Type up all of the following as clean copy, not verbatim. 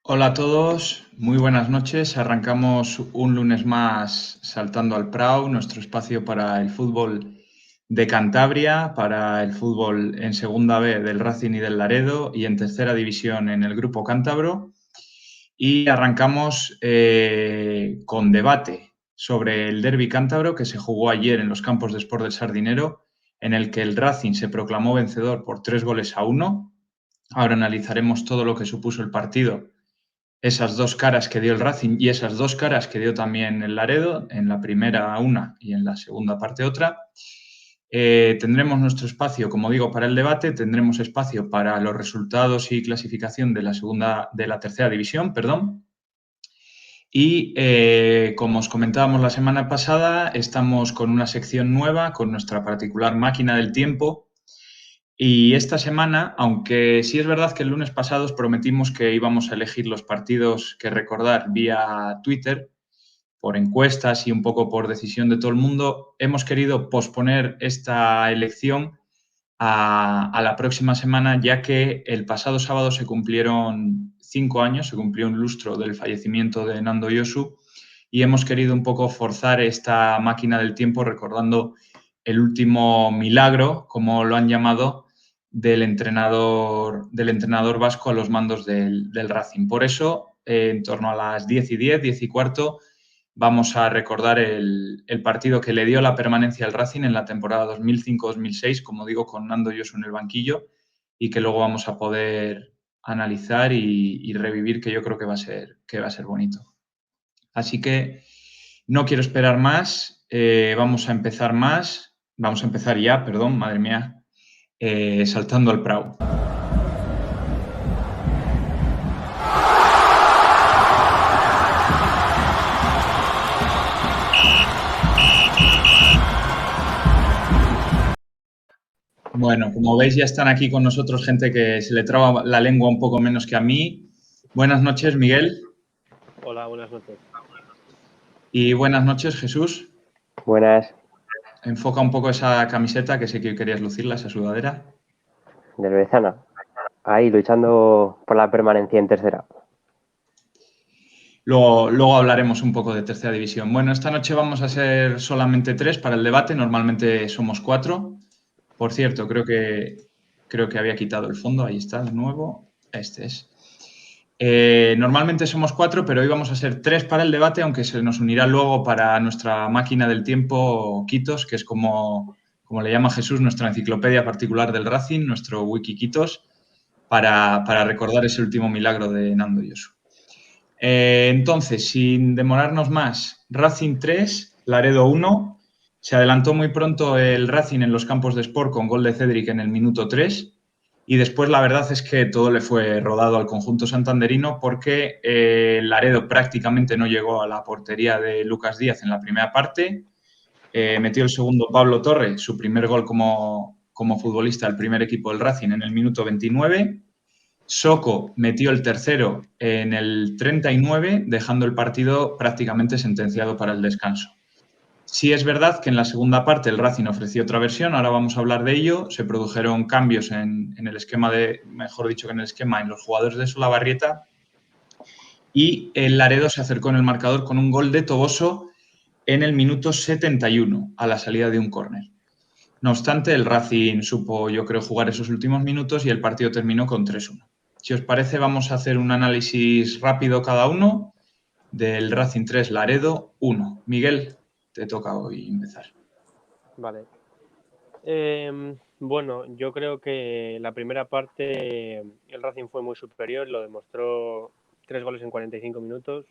Hola a todos, muy buenas noches. Arrancamos un lunes más saltando al Prau, nuestro espacio para el fútbol de Cantabria, para el fútbol en Segunda B del Racing y del Laredo y en Tercera División en el Grupo Cántabro. Y arrancamos con debate sobre el derbi cántabro que se jugó ayer en los campos de Sport del Sardinero, en el que el Racing se proclamó vencedor por 3-1. Ahora analizaremos todo lo que supuso el partido, esas dos caras que dio el Racing y esas dos caras que dio también el Laredo, en la primera una y en la segunda parte otra. Tendremos nuestro espacio, como digo, para el debate, tendremos espacio para los resultados y clasificación de la tercera división, perdón. Y como os comentábamos la semana pasada, estamos con una sección nueva, con nuestra particular máquina del tiempo. Y esta semana, aunque sí es verdad que el lunes pasado os prometimos que íbamos a elegir los partidos que recordar vía Twitter, por encuestas y un poco por decisión de todo el mundo, hemos querido posponer esta elección a la próxima semana, ya que el pasado sábado se cumplieron 5 años, se cumplió un lustro del fallecimiento de Nando Yosu, y hemos querido un poco forzar esta máquina del tiempo recordando el último milagro, como lo han llamado, del entrenador vasco a los mandos del Racing. Por eso, en torno a las 10:10, 10:15, vamos a recordar el partido que le dio la permanencia al Racing en la temporada 2005-2006, como digo, con Nando Yosu en el banquillo, y que luego vamos a poder analizar y revivir, que yo creo que va a ser bonito. Así que no quiero esperar más, vamos a empezar ya, perdón, madre mía, saltando al Prau. Bueno, como veis ya están aquí con nosotros gente que se le traba la lengua un poco menos que a mí. Buenas noches, Miguel. Hola, buenas noches. Y buenas noches, Jesús. Buenas, Enfoca un poco esa camiseta, que sé que querías lucirla, esa sudadera. del Bezana. Ahí luchando por la permanencia en tercera. Luego hablaremos un poco de tercera división. Bueno, esta noche vamos a ser solamente 3 para el debate. Normalmente somos 4. Por cierto, creo que había quitado el fondo. Ahí está, de nuevo. Este es. Normalmente somos 4, pero hoy vamos a ser 3 para el debate, aunque se nos unirá luego para nuestra máquina del tiempo, Quitos, que es como le llama Jesús, nuestra enciclopedia particular del Racing, nuestro wiki Quitos, para recordar ese último milagro de Nando Yosu. Entonces, sin demorarnos más, Racing 3, Laredo 1. Se adelantó muy pronto el Racing en los campos de Sport con gol de Cédric en el minuto 3. Y después la verdad es que todo le fue rodado al conjunto santanderino, porque Laredo prácticamente no llegó a la portería de Lucas Díaz en la primera parte. Metió el segundo Pablo Torre, su primer gol como futbolista del primer equipo del Racing, en el minuto 29. Soco metió el tercero en el 39, dejando el partido prácticamente sentenciado para el descanso. Sí es verdad que en la segunda parte el Racing ofreció otra versión, ahora vamos a hablar de ello. Se produjeron cambios en el esquema mejor dicho que en el esquema, en los jugadores de Solabarrieta, y el Laredo se acercó en el marcador con un gol de Toboso en el minuto 71, a la salida de un córner. No obstante, el Racing supo, yo creo, jugar esos últimos minutos y el partido terminó con 3-1. Si os parece, vamos a hacer un análisis rápido cada uno del Racing 3, Laredo 1. Miguel, te toca hoy empezar. Vale. Bueno, yo creo que la primera parte el Racing fue muy superior, lo demostró 3 goles en 45 minutos.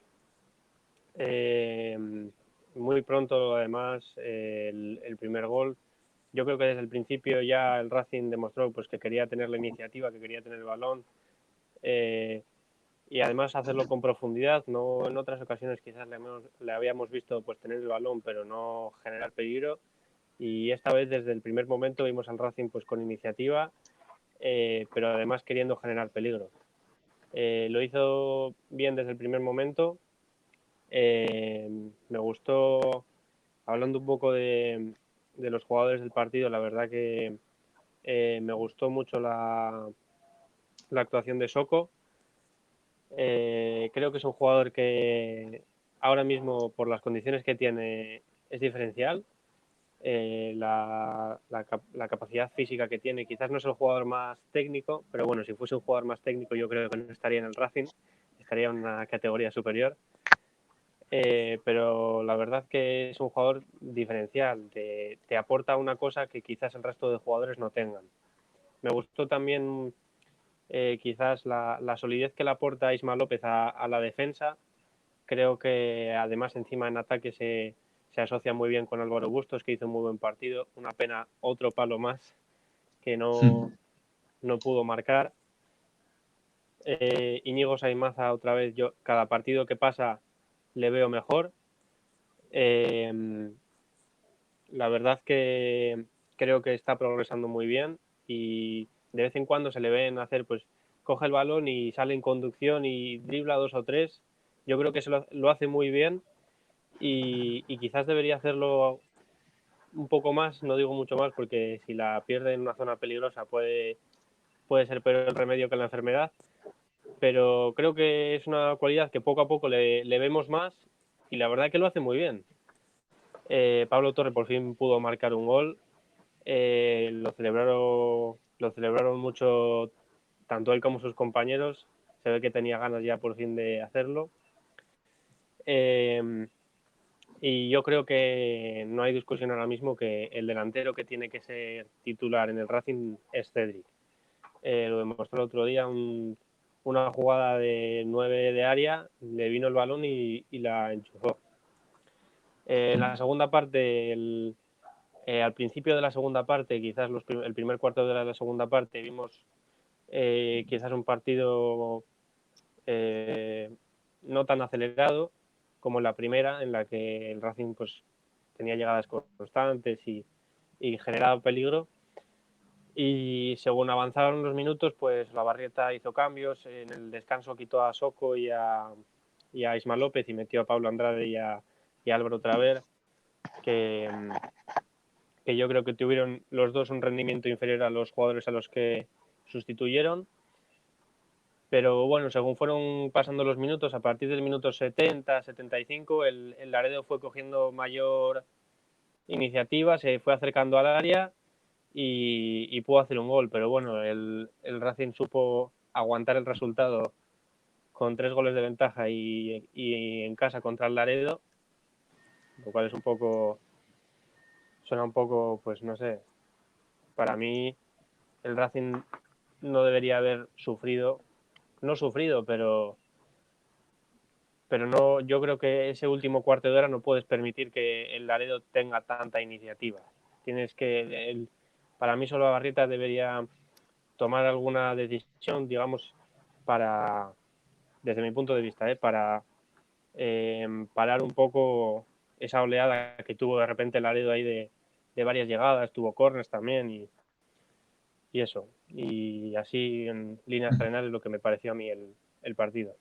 Muy pronto, además, el primer gol. Yo creo que desde el principio ya el Racing demostró pues, que quería tener la iniciativa, que quería tener el balón. Y además hacerlo con profundidad. No, en otras ocasiones quizás le habíamos visto pues, tener el balón, pero no generar peligro. Y esta vez desde el primer momento vimos al Racing pues con iniciativa, pero además queriendo generar peligro. Lo hizo bien desde el primer momento. Me gustó, hablando un poco de los jugadores del partido, la verdad que me gustó mucho la actuación de Soco. Creo que es un jugador que ahora mismo, por las condiciones que tiene, es diferencial. La capacidad física que tiene, quizás no es el jugador más técnico, pero bueno, si fuese un jugador más técnico yo creo que no estaría en el Racing, estaría en una categoría superior. Pero la verdad que es un jugador diferencial, te aporta una cosa que quizás el resto de jugadores no tengan. Me gustó también quizás la solidez que le aporta Isma López a la defensa. Creo que además encima en ataque se asocia muy bien con Álvaro Bustos, que hizo un muy buen partido. Una pena, otro palo más que no pudo marcar. Íñigo Saimaza otra vez, yo cada partido que pasa le veo mejor. La verdad que creo que está progresando muy bien y de vez en cuando se le ven hacer, pues coge el balón y sale en conducción y dribla 2 o 3. Yo creo que eso lo hace muy bien y quizás debería hacerlo un poco más, no digo mucho más porque si la pierde en una zona peligrosa puede ser peor el remedio que la enfermedad, pero creo que es una cualidad que poco a poco le vemos más y la verdad que lo hace muy bien. Pablo Torre por fin pudo marcar un gol. Lo celebraron mucho tanto él como sus compañeros. Se ve que tenía ganas ya por fin de hacerlo. Y yo creo que no hay discusión ahora mismo que el delantero que tiene que ser titular en el Racing es Cedric. Lo demostró el otro día, una jugada de 9 de área, le vino el balón y la enchufó. En la segunda parte, al principio de la segunda parte, quizás el primer cuarto de la segunda parte, vimos quizás un partido no tan acelerado como la primera, en la que el Racing pues tenía llegadas constantes y generaba peligro. Y según avanzaron los minutos, pues la Barrieta hizo cambios. En el descanso quitó a Soco y a Isma López y metió a Pablo Andrade y a Álvaro Traver, que yo creo que tuvieron los dos un rendimiento inferior a los jugadores a los que sustituyeron. Pero bueno, según fueron pasando los minutos, a partir del minuto 70, 75, el Laredo fue cogiendo mayor iniciativa, se fue acercando al área y pudo hacer un gol. Pero bueno, el Racing supo aguantar el resultado con 3 goles de ventaja y en casa contra el Laredo, lo cual es suena un poco, pues no sé, para mí el Racing no debería haber sufrido, pero no, yo creo que ese último cuarto de hora no puedes permitir que el Laredo tenga tanta iniciativa. Para mí solo Barrieta debería tomar alguna decisión, digamos, desde mi punto de vista, para parar un poco esa oleada que tuvo de repente el Laredo ahí de varias llegadas, tuvo corners también y eso. Y así en líneas generales lo que me pareció a mí el partido.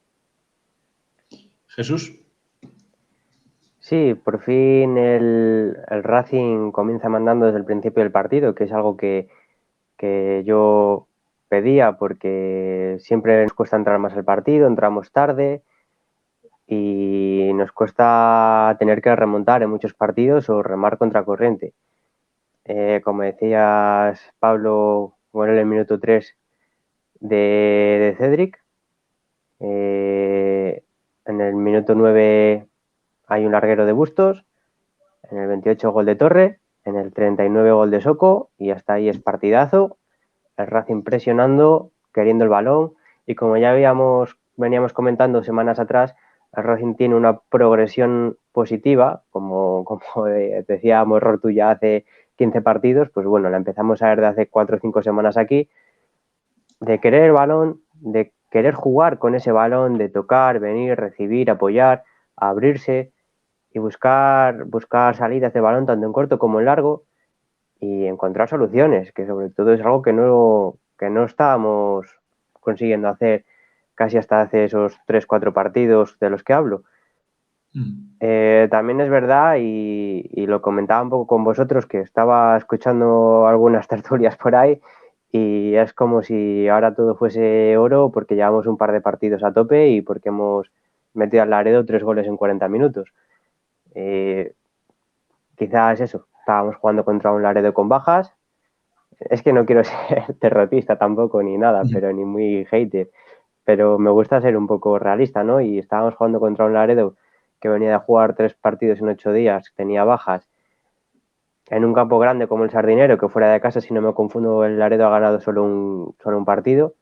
Jesús. Sí, por fin el Racing comienza mandando desde el principio del partido, que es algo que yo pedía porque siempre nos cuesta entrar más al partido, entramos tarde y nos cuesta tener que remontar en muchos partidos o remar contracorriente. Como decías, Pablo, bueno, en el minuto 3 de Cedric. En el minuto 9 hay un larguero de Bustos. En el 28 gol de Torre. En el 39 gol de Soco. Y hasta ahí es partidazo. El Racing presionando, queriendo el balón. Y como ya veníamos comentando semanas atrás, el Racing tiene una progresión positiva, como decíamos error tuya hace 15 partidos, pues bueno, la empezamos a ver de hace 4 o 5 semanas aquí, de querer el balón, de querer jugar con ese balón, de tocar, venir, recibir, apoyar, abrirse y buscar salidas de balón tanto en corto como en largo y encontrar soluciones, que sobre todo es algo que no estábamos consiguiendo hacer casi hasta hace esos 3-4 partidos de los que hablo. También es verdad, y lo comentaba un poco con vosotros, que estaba escuchando algunas tertulias por ahí y es como si ahora todo fuese oro porque llevamos un par de partidos a tope y porque hemos metido al Laredo 3 goles en 40 minutos. Quizás eso, estábamos jugando contra un Laredo con bajas. Es que no quiero ser derrotista tampoco ni nada, pero ni muy hater, pero me gusta ser un poco realista, ¿no? Y estábamos jugando contra un Laredo que venía de jugar 3 partidos en 8 días, tenía bajas, en un campo grande como el Sardinero, que fuera de casa, si no me confundo, el Laredo ha ganado solo un partido.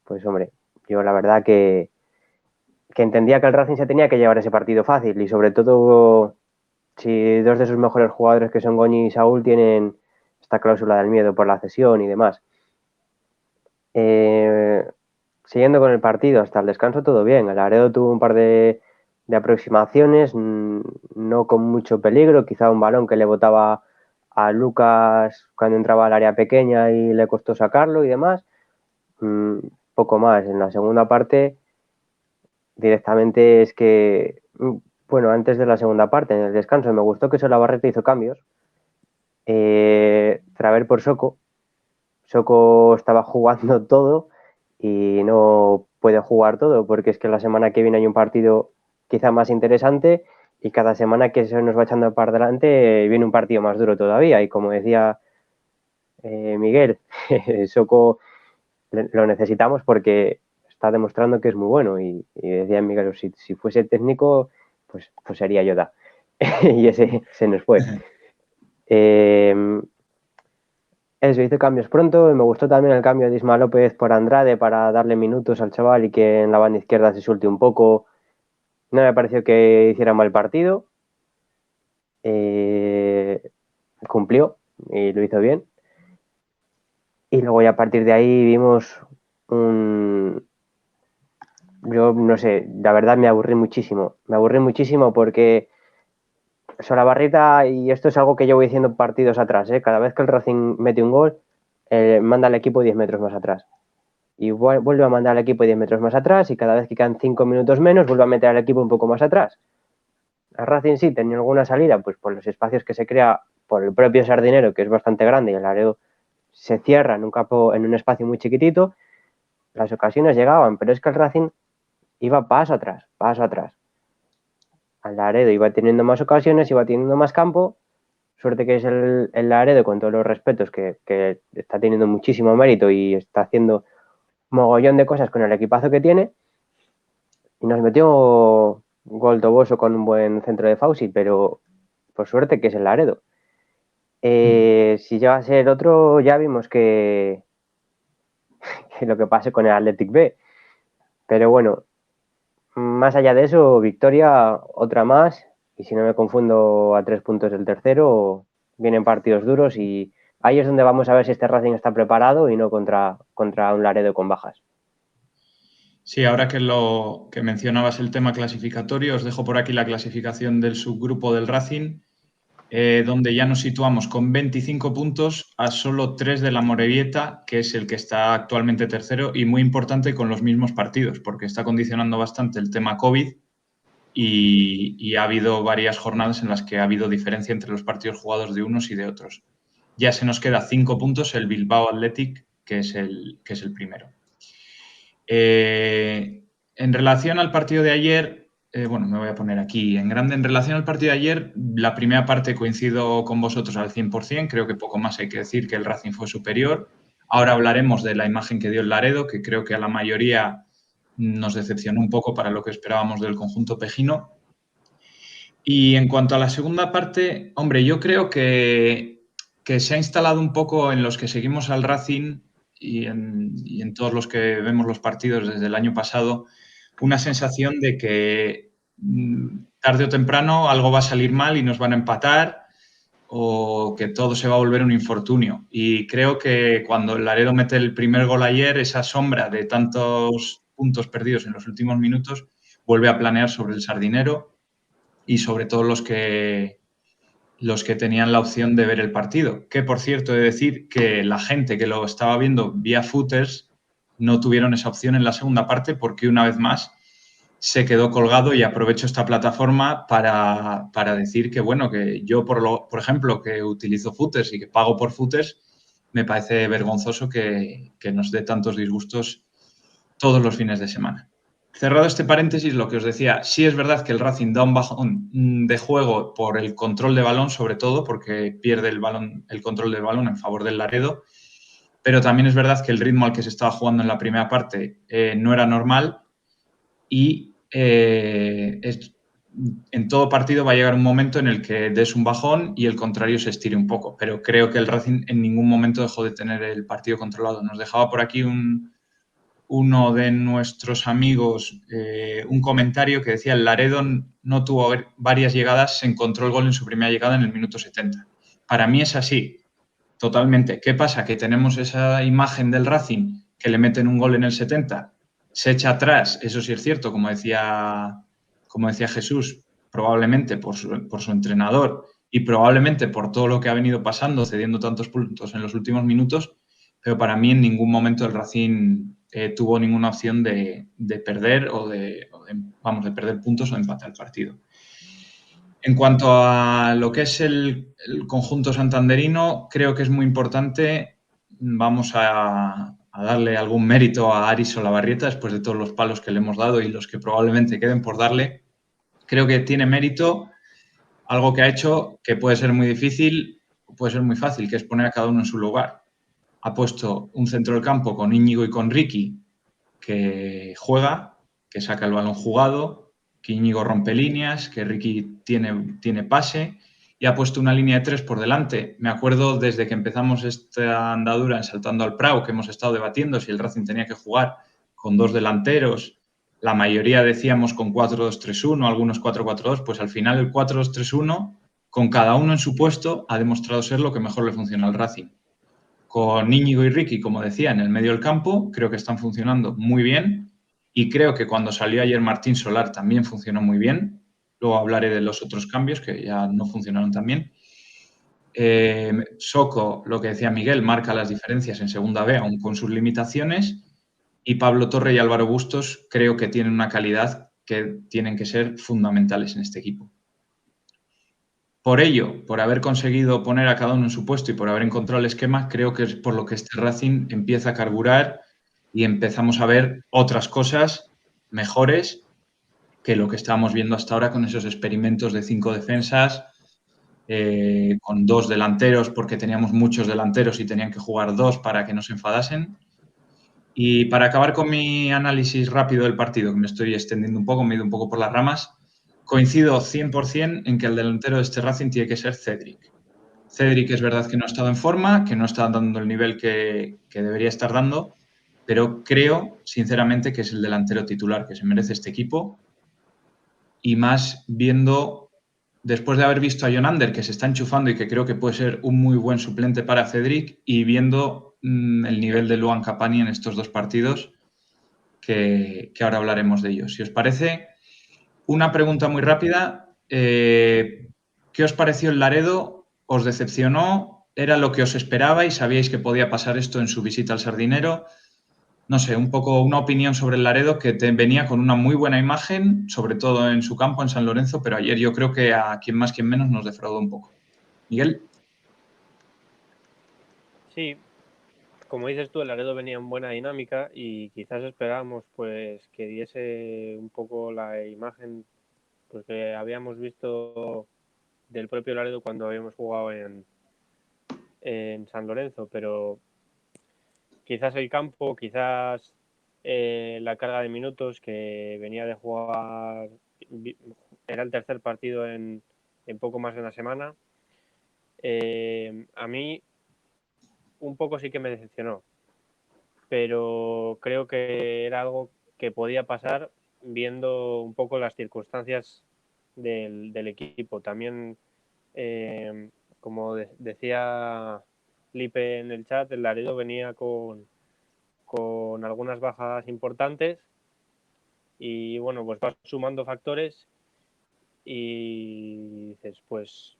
Pues hombre, yo la verdad que entendía que el Racing se tenía que llevar ese partido fácil y sobre todo si 2 de sus mejores jugadores, que son Goñi y Saúl, tienen esta cláusula del miedo por la cesión y demás. Siguiendo con el partido, hasta el descanso todo bien. El Laredo tuvo un par de aproximaciones, no con mucho peligro, quizá un balón que le botaba a Lucas cuando entraba al área pequeña y le costó sacarlo y demás. Poco más. En la segunda parte, directamente es que, bueno, antes de la segunda parte, en el descanso, me gustó que Solabarrieta hizo cambios. Traver por Soco. Soco estaba jugando todo y no puede jugar todo porque es que la semana que viene hay un partido quizá más interesante y cada semana que se nos va echando para adelante viene un partido más duro todavía y como decía Miguel, Soco lo necesitamos porque está demostrando que es muy bueno y decía Miguel, si fuese técnico pues sería Yoda y ese se nos fue. Eso, hizo cambios pronto y me gustó también el cambio de Isma López por Andrade para darle minutos al chaval y que en la banda izquierda se suelte un poco. No me pareció que hiciera mal partido. Cumplió y lo hizo bien. Y luego ya a partir de ahí vimos Yo no sé, la verdad me aburrí muchísimo. Me aburrí muchísimo porque Solabarrieta, y esto es algo que yo voy diciendo partidos atrás, cada vez que el Racing mete un gol, manda al equipo 10 metros más atrás. Y vuelve a mandar al equipo 10 metros más atrás y cada vez que quedan 5 minutos menos vuelve a meter al equipo un poco más atrás. El Racing sí tenía alguna salida pues por los espacios que se crea por el propio Sardinero, que es bastante grande y el Laredo se cierra en un campo, en un espacio muy chiquitito. Las ocasiones llegaban, pero es que el Racing iba paso atrás, paso atrás. El Laredo iba teniendo más ocasiones, iba teniendo más campo. Suerte que es el Laredo, con todos los respetos, que está teniendo muchísimo mérito y está haciendo mogollón de cosas con el equipazo que tiene. Y nos metió un gol Toboso con un buen centro de Fauci, pero por suerte que es el Laredo. Si llega a ser otro, ya vimos que lo que pase con el Athletic B. Pero bueno, más allá de eso, victoria, otra más. Y si no me confundo, a 3 puntos del tercero, vienen partidos duros y ahí es donde vamos a ver si este Racing está preparado y no contra un Laredo con bajas. Sí, ahora que mencionabas el tema clasificatorio, os dejo por aquí la clasificación del subgrupo del Racing, donde ya nos situamos con 25 puntos a solo 3 de la Morevieta, que es el que está actualmente tercero y muy importante con los mismos partidos, porque está condicionando bastante el tema COVID y ha habido varias jornadas en las que ha habido diferencia entre los partidos jugados de unos y de otros. Ya se nos queda 5 puntos el Bilbao Athletic, que es el primero. En relación al partido de ayer, bueno, me voy a poner aquí en grande. En relación al partido de ayer, la primera parte coincido con vosotros al 100%. Creo que poco más hay que decir, que el Racing fue superior. Ahora hablaremos de la imagen que dio el Laredo, que creo que a la mayoría nos decepcionó un poco para lo que esperábamos del conjunto pejino. Y en cuanto a la segunda parte, hombre, yo creo que se ha instalado un poco en los que seguimos al Racing y en todos los que vemos los partidos desde el año pasado, una sensación de que tarde o temprano algo va a salir mal y nos van a empatar o que todo se va a volver un infortunio. Y creo que cuando el Laredo mete el primer gol ayer, esa sombra de tantos puntos perdidos en los últimos minutos vuelve a planear sobre el Sardinero y sobre todo los que tenían la opción de ver el partido. Que, por cierto, he de decir que la gente que lo estaba viendo vía footers no tuvieron esa opción en la segunda parte porque, una vez más, se quedó colgado y aprovecho esta plataforma para decir que, bueno, que yo, por ejemplo, que utilizo footers y que pago por footers, me parece vergonzoso que nos dé tantos disgustos todos los fines de semana. Cerrado este paréntesis, lo que os decía, sí es verdad que el Racing da un bajón de juego por el control de balón, sobre todo, porque pierde el control del balón en favor del Laredo, pero también es verdad que el ritmo al que se estaba jugando en la primera parte no era normal y en todo partido va a llegar un momento en el que des un bajón y el contrario se estire un poco, pero creo que el Racing en ningún momento dejó de tener el partido controlado. Nos dejaba por aquí uno de nuestros amigos un comentario que decía: el Laredo no tuvo varias llegadas, se encontró el gol en su primera llegada en el minuto 70. Para mí es así, totalmente. ¿Qué pasa? Que tenemos esa imagen del Racing que le meten un gol en el 70, se echa atrás, eso sí es cierto, como decía Jesús, probablemente por su entrenador y probablemente por todo lo que ha venido pasando, cediendo tantos puntos en los últimos minutos, pero para mí en ningún momento el Racing tuvo ninguna opción de perder de perder puntos o de empatar el partido. En cuanto a lo que es el conjunto santanderino, creo que es muy importante. Vamos a darle algún mérito a Aris Olavarrieta después de todos los palos que le hemos dado y los que probablemente queden por darle. Creo que tiene mérito algo que ha hecho que puede ser muy difícil, puede ser muy fácil, que es poner a cada uno en su lugar. Ha puesto un centro del campo con Íñigo y con Ricky que juega, que saca el balón jugado, que Íñigo rompe líneas, que Ricky tiene pase y ha puesto una línea de 3 por delante. Me acuerdo desde que empezamos esta andadura en Saltando al Prau, que hemos estado debatiendo si el Racing tenía que jugar con 2 delanteros. La mayoría decíamos con 4-2-3-1, algunos 4-4-2, pues al final el 4-2-3-1, con cada uno en su puesto, ha demostrado ser lo que mejor le funciona al Racing. Con Íñigo y Ricky, como decía, en el medio del campo, creo que están funcionando muy bien y creo que cuando salió ayer Martín Solar también funcionó muy bien. Luego hablaré de los otros cambios que ya no funcionaron tan bien. Soco, lo que decía Miguel, marca las diferencias en segunda B, aún con sus limitaciones. Y Pablo Torre y Álvaro Bustos creo que tienen una calidad que tienen que ser fundamentales en este equipo. Por ello, por haber conseguido poner a cada uno en su puesto y por haber encontrado el esquema, creo que es por lo que este Racing empieza a carburar y empezamos a ver otras cosas mejores que lo que estábamos viendo hasta ahora con esos experimentos de 5 defensas, con 2 delanteros porque teníamos muchos delanteros y tenían que jugar 2 para que no se enfadasen. Y para acabar con mi análisis rápido del partido, que me estoy extendiendo un poco, me he ido un poco por las ramas, coincido 100% en que el delantero de este Racing tiene que ser Cédric. Cédric es verdad que no ha estado en forma, que no está dando el nivel que debería estar dando, pero creo, sinceramente, que es el delantero titular que se merece este equipo. Y más viendo, después de haber visto a John Ander, que se está enchufando y que creo que puede ser un muy buen suplente para Cédric, y viendo el nivel de Luan Capani en estos 2 partidos, que ahora hablaremos de ellos. Si os parece, una pregunta muy rápida. ¿Qué os pareció el Laredo? ¿Os decepcionó? ¿Era lo que os esperabais? ¿Sabíais que podía pasar esto en su visita al Sardinero? No sé, un poco una opinión sobre el Laredo que venía con una muy buena imagen, sobre todo en su campo, en San Lorenzo, pero ayer yo creo que a quien más, quien menos nos defraudó un poco. Miguel. Sí, como dices tú, el Laredo venía en buena dinámica y quizás esperábamos pues que diese un poco la imagen porque habíamos visto del propio Laredo cuando habíamos jugado en San Lorenzo, pero quizás el campo, quizás la carga de minutos que venía de jugar, era el tercer partido en poco más de una semana. A mí un poco sí que me decepcionó, pero creo que era algo que podía pasar viendo un poco las circunstancias del equipo. También, como decía Lipe en el chat, el Laredo venía con algunas bajas importantes y bueno, pues vas sumando factores y dices, pues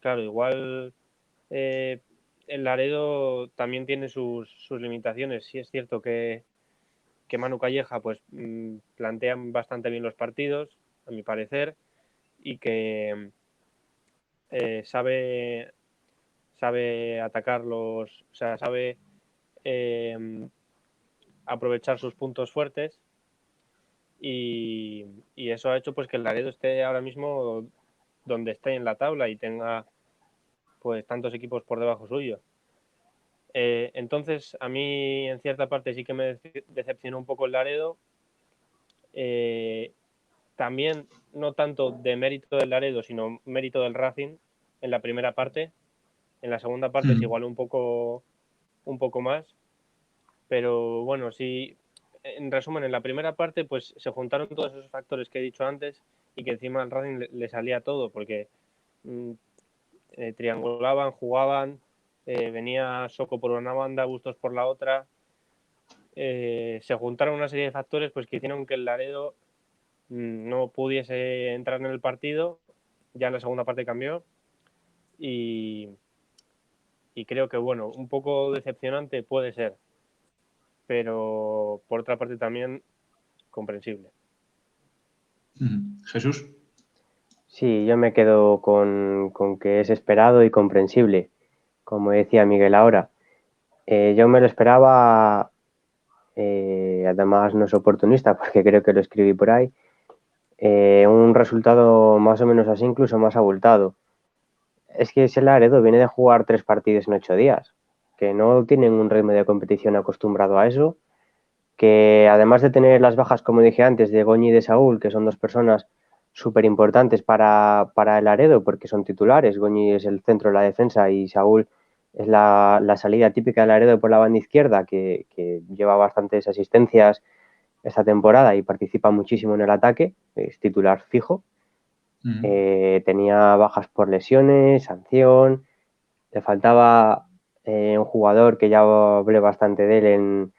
claro, igual el Laredo también tiene sus limitaciones. Sí es cierto que Manu Calleja pues plantea bastante bien los partidos, a mi parecer, y que sabe sabe atacarlos, o sea, sabe aprovechar sus puntos fuertes y eso ha hecho pues que el Laredo esté ahora mismo donde esté en la tabla y tenga pues tantos equipos por debajo suyo. Entonces, a mí en cierta parte sí que me decepcionó un poco el Laredo. También no tanto de mérito del Laredo, sino mérito del Racing en la primera parte. En la segunda parte se igualó un poco más. Pero bueno, sí, en resumen, en la primera parte pues se juntaron todos esos factores que he dicho antes y que encima al Racing le salía todo porque triangulaban, jugaban, venía Soko por una banda, Bustos por la otra. Se juntaron una serie de factores pues que hicieron que el Laredo no pudiese entrar en el partido. Ya en la segunda parte cambió y creo que bueno, un poco decepcionante puede ser, pero por otra parte también comprensible. Jesús. Sí, yo me quedo con que es esperado y comprensible, como decía Miguel ahora. Yo me lo esperaba, además no es oportunista, porque creo que lo escribí por ahí, un resultado más o menos así, incluso más abultado. Es que ese Laredo viene de jugar 3 partidos en 8 días, que no tienen un ritmo de competición acostumbrado a eso, que además de tener las bajas, como dije antes, de Goñi y de Saúl, que son 2 personas súper importantes para el Laredo, porque son titulares. Goñi es el centro de la defensa y Saúl es la salida típica del Laredo por la banda izquierda, que lleva bastantes asistencias esta temporada y participa muchísimo en el ataque, es titular fijo. Tenía bajas por lesiones, sanción, le faltaba un jugador que ya hablé bastante de él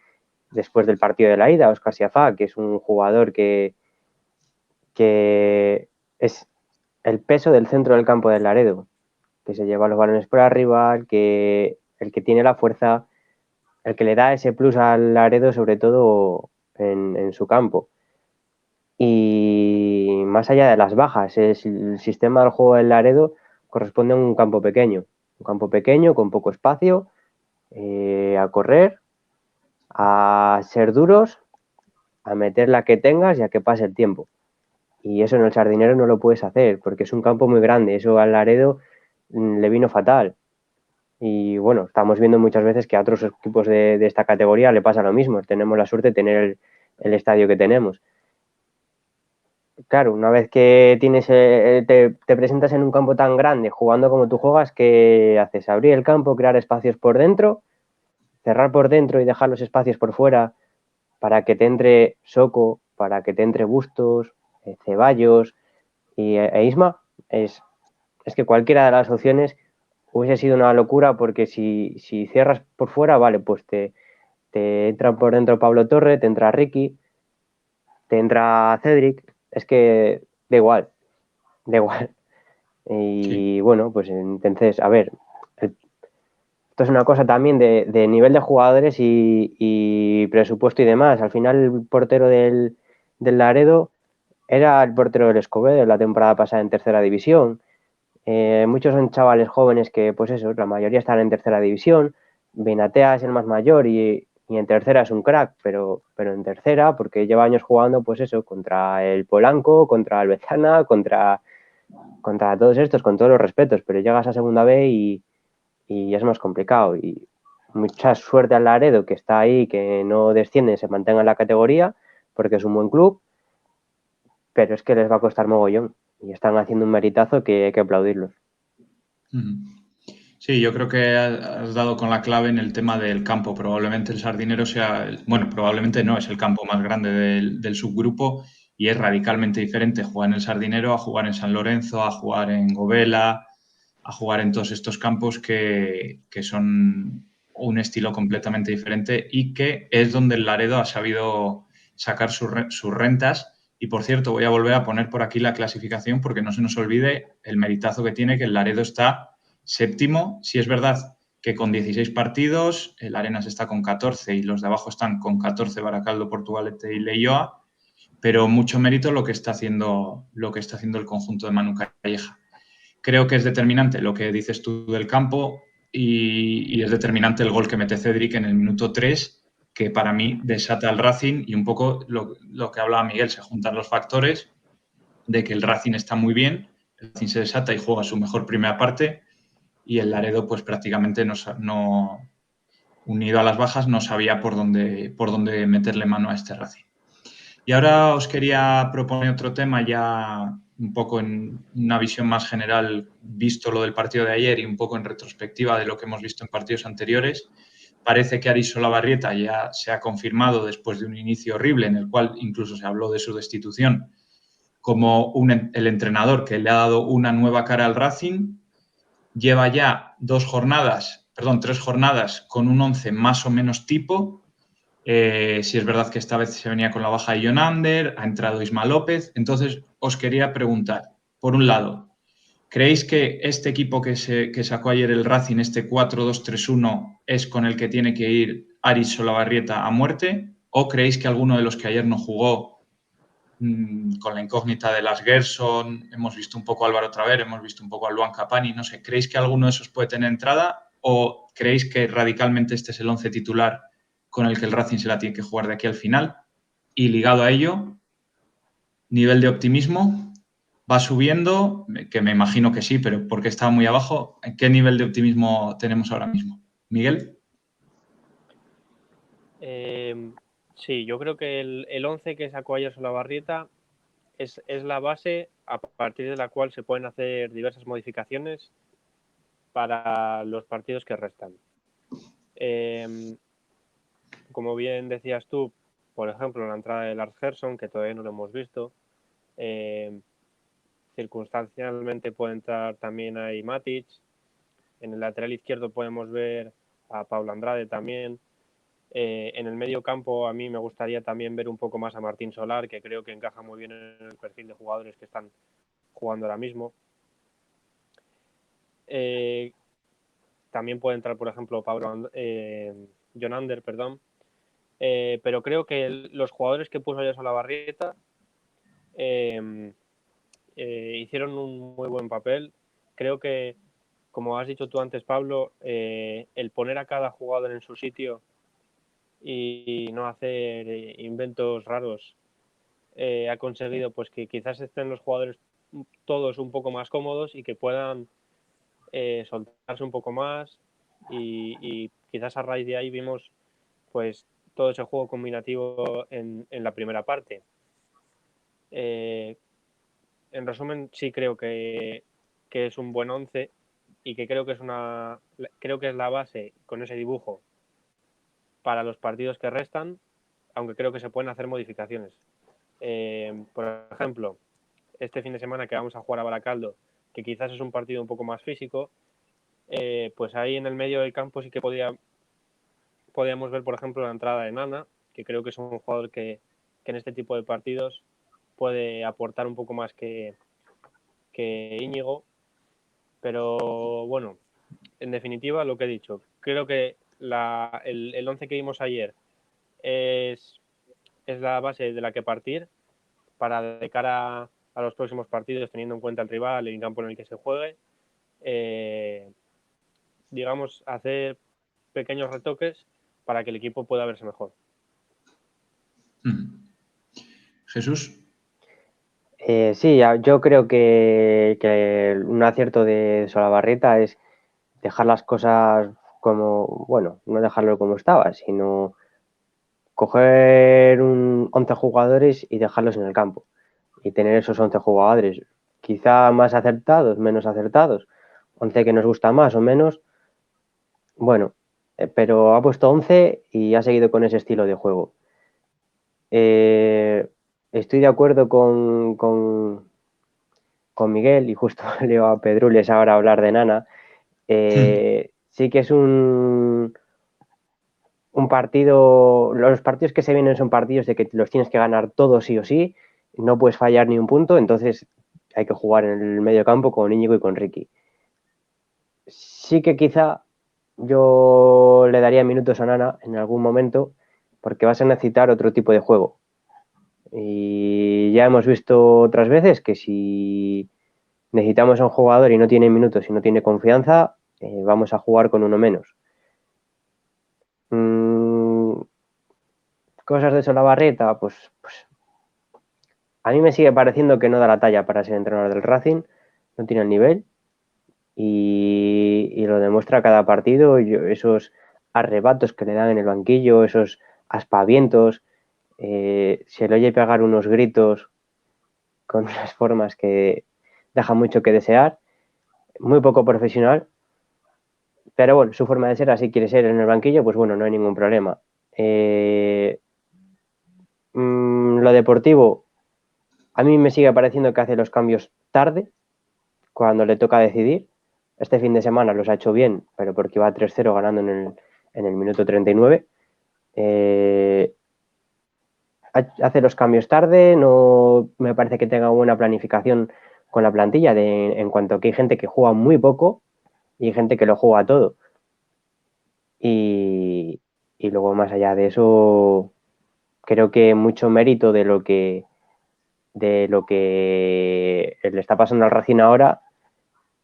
después del partido de la ida, Óscar Siafá, que es un jugador que es el peso del centro del campo del Laredo, que se lleva los balones por arriba, el que tiene la fuerza, el que le da ese plus al Laredo, sobre todo en su campo. Y más allá de las bajas, el sistema del juego del Laredo corresponde a un campo pequeño con poco espacio, a correr, a ser duros, a meter la que tengas y a que pase el tiempo. Y eso en el Sardinero no lo puedes hacer porque es un campo muy grande. Eso al Laredo le vino fatal. Y bueno, estamos viendo muchas veces que a otros equipos de esta categoría le pasa lo mismo. Tenemos la suerte de tener el estadio que tenemos. Claro, una vez que tienes te presentas en un campo tan grande, jugando como tú juegas, ¿qué haces? Abrir el campo, crear espacios por dentro, cerrar por dentro y dejar los espacios por fuera para que te entre Soko, para que te entre Bustos, Ceballos e Isma. Es que cualquiera de las opciones hubiese sido una locura, porque si cierras por fuera, vale, pues te entra por dentro Pablo Torre, te entra Ricky, te entra Cedric, es que da igual. Y Sí. bueno, pues entonces, a ver, esto es una cosa también de nivel de jugadores y presupuesto y demás. Al final el portero del Laredo era el portero del Escobedo la temporada pasada en tercera división. Muchos son chavales jóvenes que, pues eso, la mayoría están en tercera división. Benatea es el más mayor y en tercera es un crack, pero en tercera, porque lleva años jugando, pues eso, contra el Polanco, contra el Bezana, contra todos estos, con todos los respetos, pero llegas a segunda B y es más complicado. Y mucha suerte al Laredo, que está ahí, que no desciende, se mantenga en la categoría, porque es un buen club, pero es que les va a costar mogollón. Y están haciendo un meritazo que hay que aplaudirlos. Sí, yo creo que has dado con la clave en el tema del campo. Probablemente el Sardinero sea, bueno, probablemente no, es el campo más grande del subgrupo y es radicalmente diferente jugar en el Sardinero a jugar en San Lorenzo, a jugar en Govela, a jugar en todos estos campos que son un estilo completamente diferente y que es donde el Laredo ha sabido sacar sus rentas. Y, por cierto, voy a volver a poner por aquí la clasificación porque no se nos olvide el meritazo que tiene, que el Laredo está séptimo. Sí es verdad que con 16 partidos, el Arenas está con 14 y los de abajo están con 14, Baracaldo, Portugalete y Leioa, pero mucho mérito lo que está haciendo el conjunto de Manu Calleja. Creo que es determinante lo que dices tú del campo. y es determinante el gol que mete Cédric en el minuto 3, que para mí desata el Racing y un poco lo que hablaba Miguel, se juntan los factores de que el Racing está muy bien, el Racing se desata y juega su mejor primera parte y el Laredo pues prácticamente no unido a las bajas no sabía por dónde meterle mano a este Racing. Y ahora os quería proponer otro tema ya un poco en una visión más general, visto lo del partido de ayer y un poco en retrospectiva de lo que hemos visto en partidos anteriores. Parece que Aris Solabarrieta ya se ha confirmado después de un inicio horrible en el cual incluso se habló de su destitución como el entrenador que le ha dado una nueva cara al Racing. Lleva ya 3 jornadas con un 11 más o menos tipo. Si es verdad que esta vez se venía con la baja de Jonander, ha entrado Isma López. Entonces, os quería preguntar, por un lado, ¿creéis que este equipo que sacó ayer el Racing, este 4-2-3-1, es con el que tiene que ir Aris Solabarrieta a muerte? ¿O creéis que alguno de los que ayer no jugó, con la incógnita de las Gerson, hemos visto un poco a Álvaro Traver, hemos visto un poco a Luan Capani, no sé, ¿creéis que alguno de esos puede tener entrada o creéis que radicalmente este es el 11 titular con el que el Racing se la tiene que jugar de aquí al final? Y ligado a ello, nivel de optimismo, ¿va subiendo? Que me imagino que sí, pero porque estaba muy abajo. ¿En qué nivel de optimismo tenemos ahora mismo? ¿Miguel? Sí, yo creo que el 11 que sacó ayer Solabarrieta es la base a partir de la cual se pueden hacer diversas modificaciones para los partidos que restan. Como bien decías tú, por ejemplo, la entrada de Lars Gerson, que todavía no lo hemos visto. Circunstancialmente puede entrar también ahí Matic. En el lateral izquierdo podemos ver a Pablo Andrade también. En el medio campo a mí me gustaría también ver un poco más a Martín Solar, que creo que encaja muy bien en el perfil de jugadores que están jugando ahora mismo. También puede entrar, por ejemplo, Jonander, perdón. Pero creo que los jugadores que puso ayer Solabarrieta hicieron un muy buen papel. Creo que, como has dicho tú antes, Pablo, el poner a cada jugador en su sitio y no hacer inventos raros ha conseguido pues que quizás estén los jugadores todos un poco más cómodos y que puedan soltarse un poco más y quizás a raíz de ahí vimos pues todo ese juego combinativo en la primera parte. En resumen, sí creo que es un buen 11 y que creo que es la base con ese dibujo para los partidos que restan, aunque creo que se pueden hacer modificaciones. Por ejemplo, este fin de semana que vamos a jugar a Baracaldo, que quizás es un partido un poco más físico, pues ahí en el medio del campo sí que podíamos ver, por ejemplo, la entrada de Nana, que creo que es un jugador que en este tipo de partidos puede aportar un poco más que Íñigo. Pero bueno, en definitiva, lo que he dicho, creo que el 11 que vimos ayer es la base de la que partir para de cara a los próximos partidos, teniendo en cuenta el rival, el campo en el que se juegue, digamos, hacer pequeños retoques para que el equipo pueda verse mejor. Jesús. Sí, yo creo que un acierto de Solabarrieta es dejar las cosas como, bueno, no dejarlo como estaba, sino coger 11 jugadores y dejarlos en el campo y tener esos 11 jugadores, quizá más acertados, menos acertados, 11 que nos gusta más o menos, bueno, pero ha puesto 11 y ha seguido con ese estilo de juego. Estoy de acuerdo con Miguel y justo leo a Pedrules ahora hablar de Nana. Sí que es un partido, los partidos que se vienen son partidos de que los tienes que ganar todos sí o sí, no puedes fallar ni un punto, entonces hay que jugar en el medio campo con Íñigo y con Ricky. Sí que quizá yo le daría minutos a Nana en algún momento porque vas a necesitar otro tipo de juego. Y ya hemos visto otras veces que si necesitamos a un jugador y no tiene minutos y no tiene confianza, vamos a jugar con uno menos. Cosas de Solabarrieta, pues a mí me sigue pareciendo que no da la talla para ser entrenador del Racing, no tiene el nivel y lo demuestra cada partido. Esos arrebatos que le dan en el banquillo, esos aspavientos, se le oye pegar unos gritos con unas formas que dejan mucho que desear, muy poco profesional, pero bueno, su forma de ser, así quiere ser en el banquillo, pues bueno, no hay ningún problema. Lo deportivo, a mí me sigue pareciendo que hace los cambios tarde, cuando le toca decidir. Este fin de semana los ha hecho bien, pero porque iba 3-0 ganando en el minuto 39. Hace los cambios tarde, no me parece que tenga buena planificación con la plantilla en cuanto a que hay gente que juega muy poco y hay gente que lo juega todo. Y luego, más allá de eso, creo que mucho mérito de lo que le está pasando al Racing ahora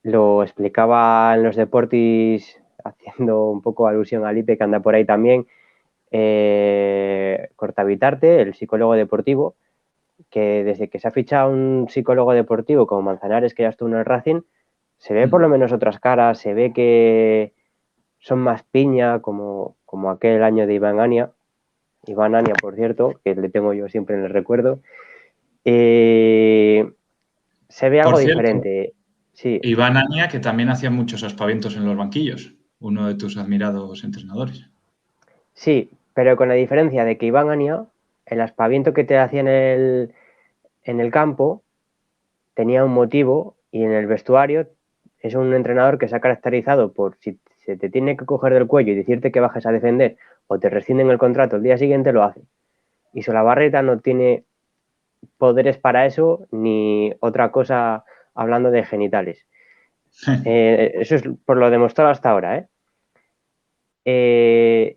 lo explicaba en los Deportis, haciendo un poco alusión a Lipe, que anda por ahí también, Cortavitarte, el psicólogo deportivo, que desde que se ha fichado un psicólogo deportivo como Manzanares, que ya estuvo en el Racing, se ve por lo menos otras caras, se ve que son más piña, como aquel año de Iván Ania, por cierto, que le tengo yo siempre en el recuerdo. Se ve algo Por cierto, diferente. Sí. Iván Ania, que también hacía muchos aspavientos en los banquillos, uno de tus admirados entrenadores. Sí, pero con la diferencia de que Iván Ania, el aspaviento que te hacía en el campo, tenía un motivo, y en el vestuario es un entrenador que se ha caracterizado por, si se te tiene que coger del cuello y decirte que bajes a defender o te rescinden el contrato el día siguiente, lo hace. Y Solabarrieta no tiene poderes para eso, ni otra cosa hablando de genitales. Eso es por lo demostrado hasta ahora. Y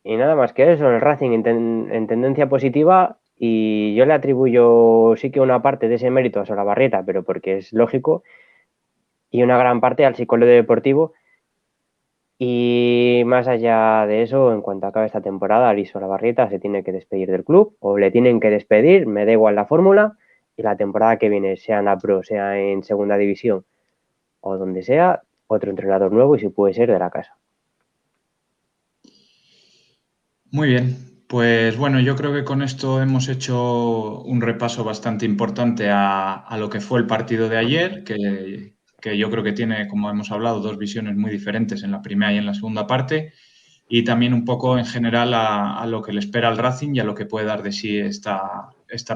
nada más que eso, el Racing en tendencia positiva, y yo le atribuyo sí que una parte de ese mérito a Solabarrieta, pero porque es lógico, y una gran parte al psicólogo deportivo. Y más allá de eso, en cuanto acabe esta temporada, Ari Solabarrieta se tiene que despedir del club, o le tienen que despedir, me da igual la fórmula, y la temporada que viene, sea en la Pro, sea en Segunda División o donde sea, otro entrenador nuevo, y si puede ser de la casa. Muy bien, pues bueno, yo creo que con esto hemos hecho un repaso bastante importante a lo que fue el partido de ayer, que yo creo que tiene, como hemos hablado, dos visiones muy diferentes en la primera y en la segunda parte, y también un poco en general a lo que le espera al Racing y a lo que puede dar de sí esta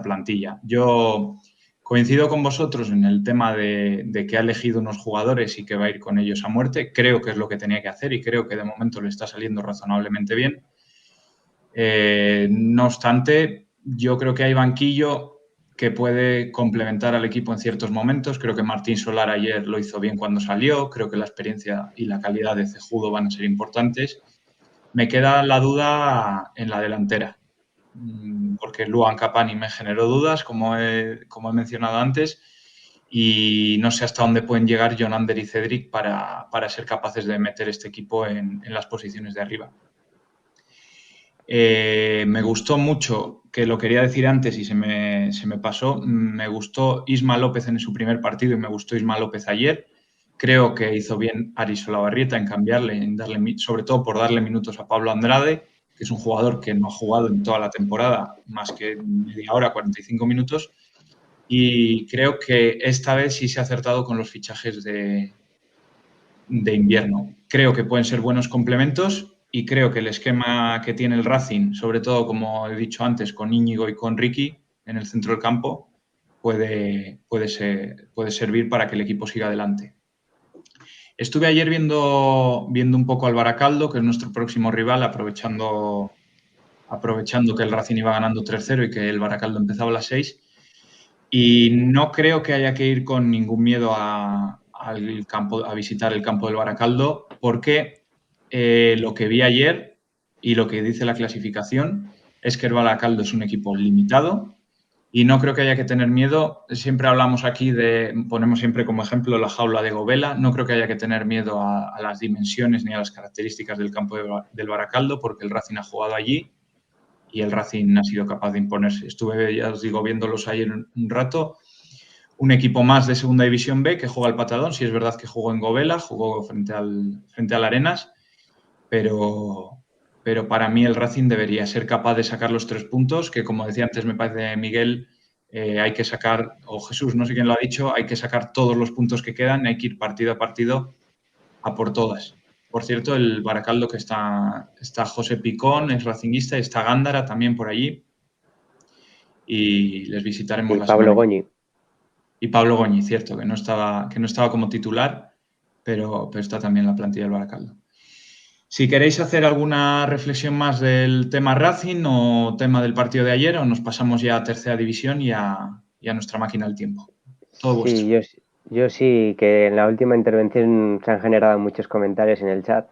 plantilla. Yo coincido con vosotros en el tema de que ha elegido unos jugadores y que va a ir con ellos a muerte. Creo que es lo que tenía que hacer y creo que de momento le está saliendo razonablemente bien. No obstante, yo creo que hay banquillo que puede complementar al equipo en ciertos momentos. Creo que Martín Solar ayer lo hizo bien cuando salió. Creo que la experiencia y la calidad de Cejudo van a ser importantes. Me queda la duda en la delantera, porque Luan Capani me generó dudas, como he mencionado antes, y no sé hasta dónde pueden llegar Jonander y Cedric para ser capaces de meter este equipo en las posiciones de arriba. Me gustó mucho, que lo quería decir antes y se me pasó, me gustó Isma López en su primer partido y me gustó Isma López ayer. Creo que hizo bien Ari Solabarrieta en cambiarle, sobre todo por darle minutos a Pablo Andrade, que es un jugador que no ha jugado en toda la temporada más que media hora, 45 minutos. Y creo que esta vez sí se ha acertado con los fichajes de invierno. Creo que pueden ser buenos complementos y creo que el esquema que tiene el Racing, sobre todo, como he dicho antes, con Íñigo y con Ricky en el centro del campo, puede servir para que el equipo siga adelante. Estuve ayer viendo un poco al Baracaldo, que es nuestro próximo rival, aprovechando que el Racing iba ganando 3-0 y que el Baracaldo empezaba a las 6. Y no creo que haya que ir con ningún miedo al campo, a visitar el campo del Baracaldo, porque lo que vi ayer y lo que dice la clasificación es que el Baracaldo es un equipo limitado, y no creo que haya que tener miedo. Siempre hablamos aquí ponemos siempre como ejemplo la jaula de Govela. No creo que haya que tener miedo a las dimensiones ni a las características del campo del Baracaldo, porque el Racing ha jugado allí y el Racing ha sido capaz de imponerse. Estuve, ya os digo, viéndolos ayer un rato. Un equipo más de Segunda División B que juega al Patadón. Sí es verdad que jugó en Govela, jugó frente al Arenas, pero para mí el Racing debería ser capaz de sacar los 3 puntos, que como decía antes, me parece Miguel, hay que sacar, o Jesús, no sé quién lo ha dicho, hay que sacar todos los puntos que quedan, hay que ir partido a partido a por todas. Por cierto, el Baracaldo que está José Picón, es racinguista, y está Gándara también por allí, y les visitaremos Y la Pablo semana que Goñi. Y Pablo Goñi, cierto, que no estaba como titular, pero está también en la plantilla del Baracaldo. Si queréis hacer alguna reflexión más del tema Racing o tema del partido de ayer, o nos pasamos ya a tercera división y a nuestra máquina del tiempo. Todo vuestro. Sí, yo sí, que en la última intervención se han generado muchos comentarios en el chat.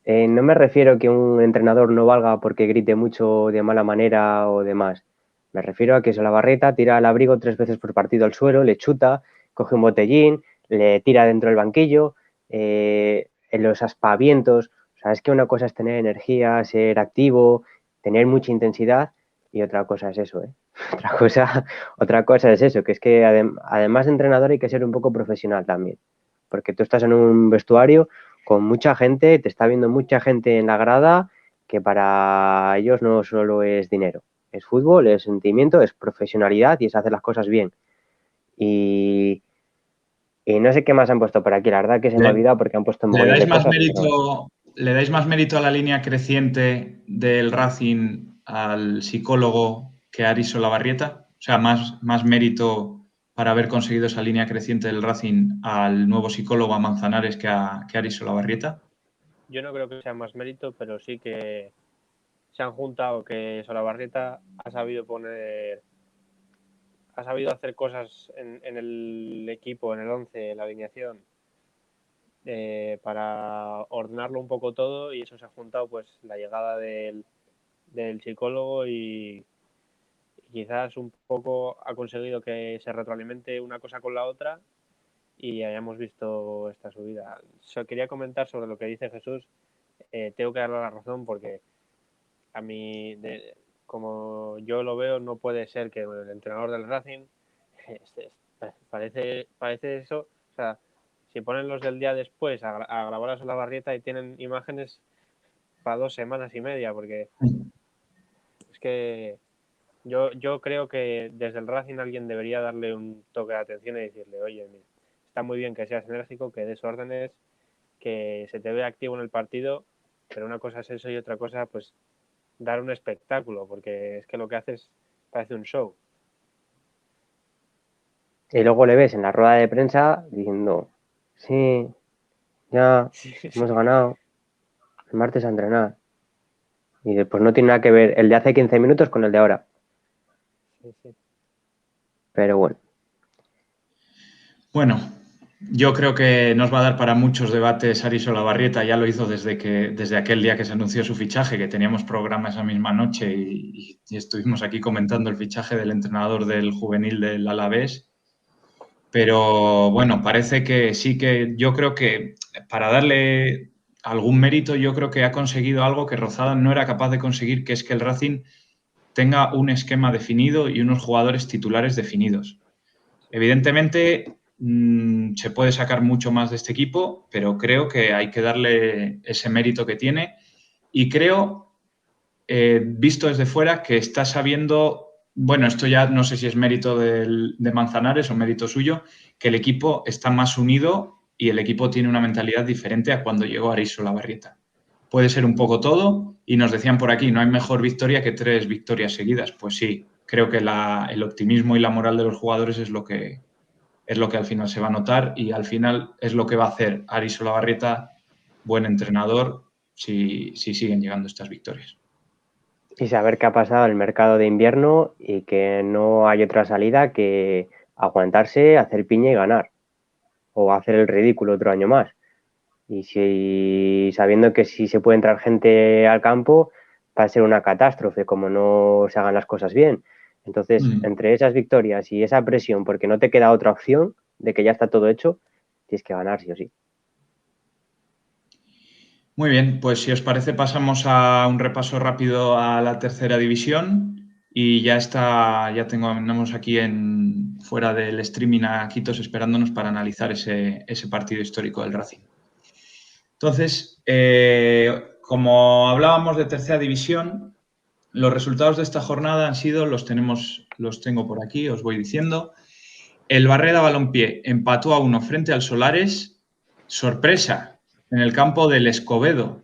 No me refiero a que un entrenador no valga porque grite mucho de mala manera o demás. Me refiero a que Solabarrieta tira al abrigo 3 veces por partido al suelo, le chuta, coge un botellín, le tira dentro del banquillo, en los aspavientos. O sea, es que una cosa es tener energía, ser activo, tener mucha intensidad, y otra cosa es eso, ¿eh? Otra cosa es eso, que es que además de entrenador hay que ser un poco profesional también. Porque tú estás en un vestuario con mucha gente, te está viendo mucha gente en la grada, que para ellos no solo es dinero, es fútbol, es sentimiento, es profesionalidad y es hacer las cosas bien. Y no sé qué más han puesto por aquí, la verdad que se me ha olvidado porque han puesto un ¿Le mogollón dais de más cosas, pero mérito, le dais más mérito a la línea creciente del Racing al psicólogo que a Aris Solabarrieta? O sea, más mérito para haber conseguido esa línea creciente del Racing al nuevo psicólogo, a Manzanares, que a Aris Solabarrieta. Yo no creo que sea más mérito, pero sí que se han juntado, que Solabarrieta ha sabido hacer cosas en el equipo, en el 11, en la alineación, para ordenarlo un poco todo, y eso se ha juntado pues la llegada del psicólogo, y quizás un poco ha conseguido que se retroalimente una cosa con la otra y hayamos visto esta subida. Quería comentar sobre lo que dice Jesús. Tengo que darle la razón porque a mí, como yo lo veo, no puede ser que el entrenador del Racing parece eso. O sea, si ponen los del día después a grabar a Solabarrieta y tienen imágenes para 2 semanas y media, porque es que yo creo que desde el Racing alguien debería darle un toque de atención y decirle, oye, mira, está muy bien que seas enérgico, que des órdenes, que se te vea activo en el partido, pero una cosa es eso y otra cosa, pues, dar un espectáculo, porque es que lo que haces parece un show. y luego le ves en la rueda de prensa diciendo, sí, ya Sí, hemos sí. ganado, el martes a entrenar. Y después no tiene nada que ver el de hace 15 minutos con el de ahora. Sí. Pero bueno. Bueno, yo creo que nos va a dar para muchos debates Aris Solabarrieta. Ya lo hizo desde aquel día que se anunció su fichaje, que teníamos programa esa misma noche y estuvimos aquí comentando el fichaje del entrenador del juvenil del Alavés. Pero bueno, parece que sí, que yo creo que para darle algún mérito, yo creo que ha conseguido algo que Rozada no era capaz de conseguir, que es que el Racing tenga un esquema definido y unos jugadores titulares definidos. Evidentemente, se puede sacar mucho más de este equipo, pero creo que hay que darle ese mérito que tiene, y creo, visto desde fuera, que está sabiendo, bueno, esto ya no sé si es mérito de Manzanares o mérito suyo, que el equipo está más unido y el equipo tiene una mentalidad diferente a cuando llegó Aris Solabarrieta. Puede ser un poco todo, y nos decían por aquí, no hay mejor victoria que 3 victorias seguidas. Pues sí, creo que el optimismo y la moral de los jugadores es lo que al final se va a notar, y al final es lo que va a hacer Aris Solabarrieta buen entrenador si siguen llegando estas victorias. Y saber qué ha pasado en el mercado de invierno y que no hay otra salida que aguantarse, hacer piña y ganar. O hacer el ridículo otro año más. Y si sabiendo que si se puede entrar gente al campo va a ser una catástrofe, como no se hagan las cosas bien. Entonces, entre esas victorias y esa presión, porque no te queda otra opción de que ya está todo hecho, tienes que ganar sí o sí. Muy bien, pues si os parece pasamos a un repaso rápido a la tercera división y ya tenemos aquí fuera del streaming a Quitos esperándonos para analizar ese partido histórico del Racing. Entonces, como hablábamos de tercera división, los resultados de esta jornada han sido, los tengo por aquí, os voy diciendo. El Barreda Balompié empató a 1 frente al Solares. Sorpresa en el campo del Escobedo,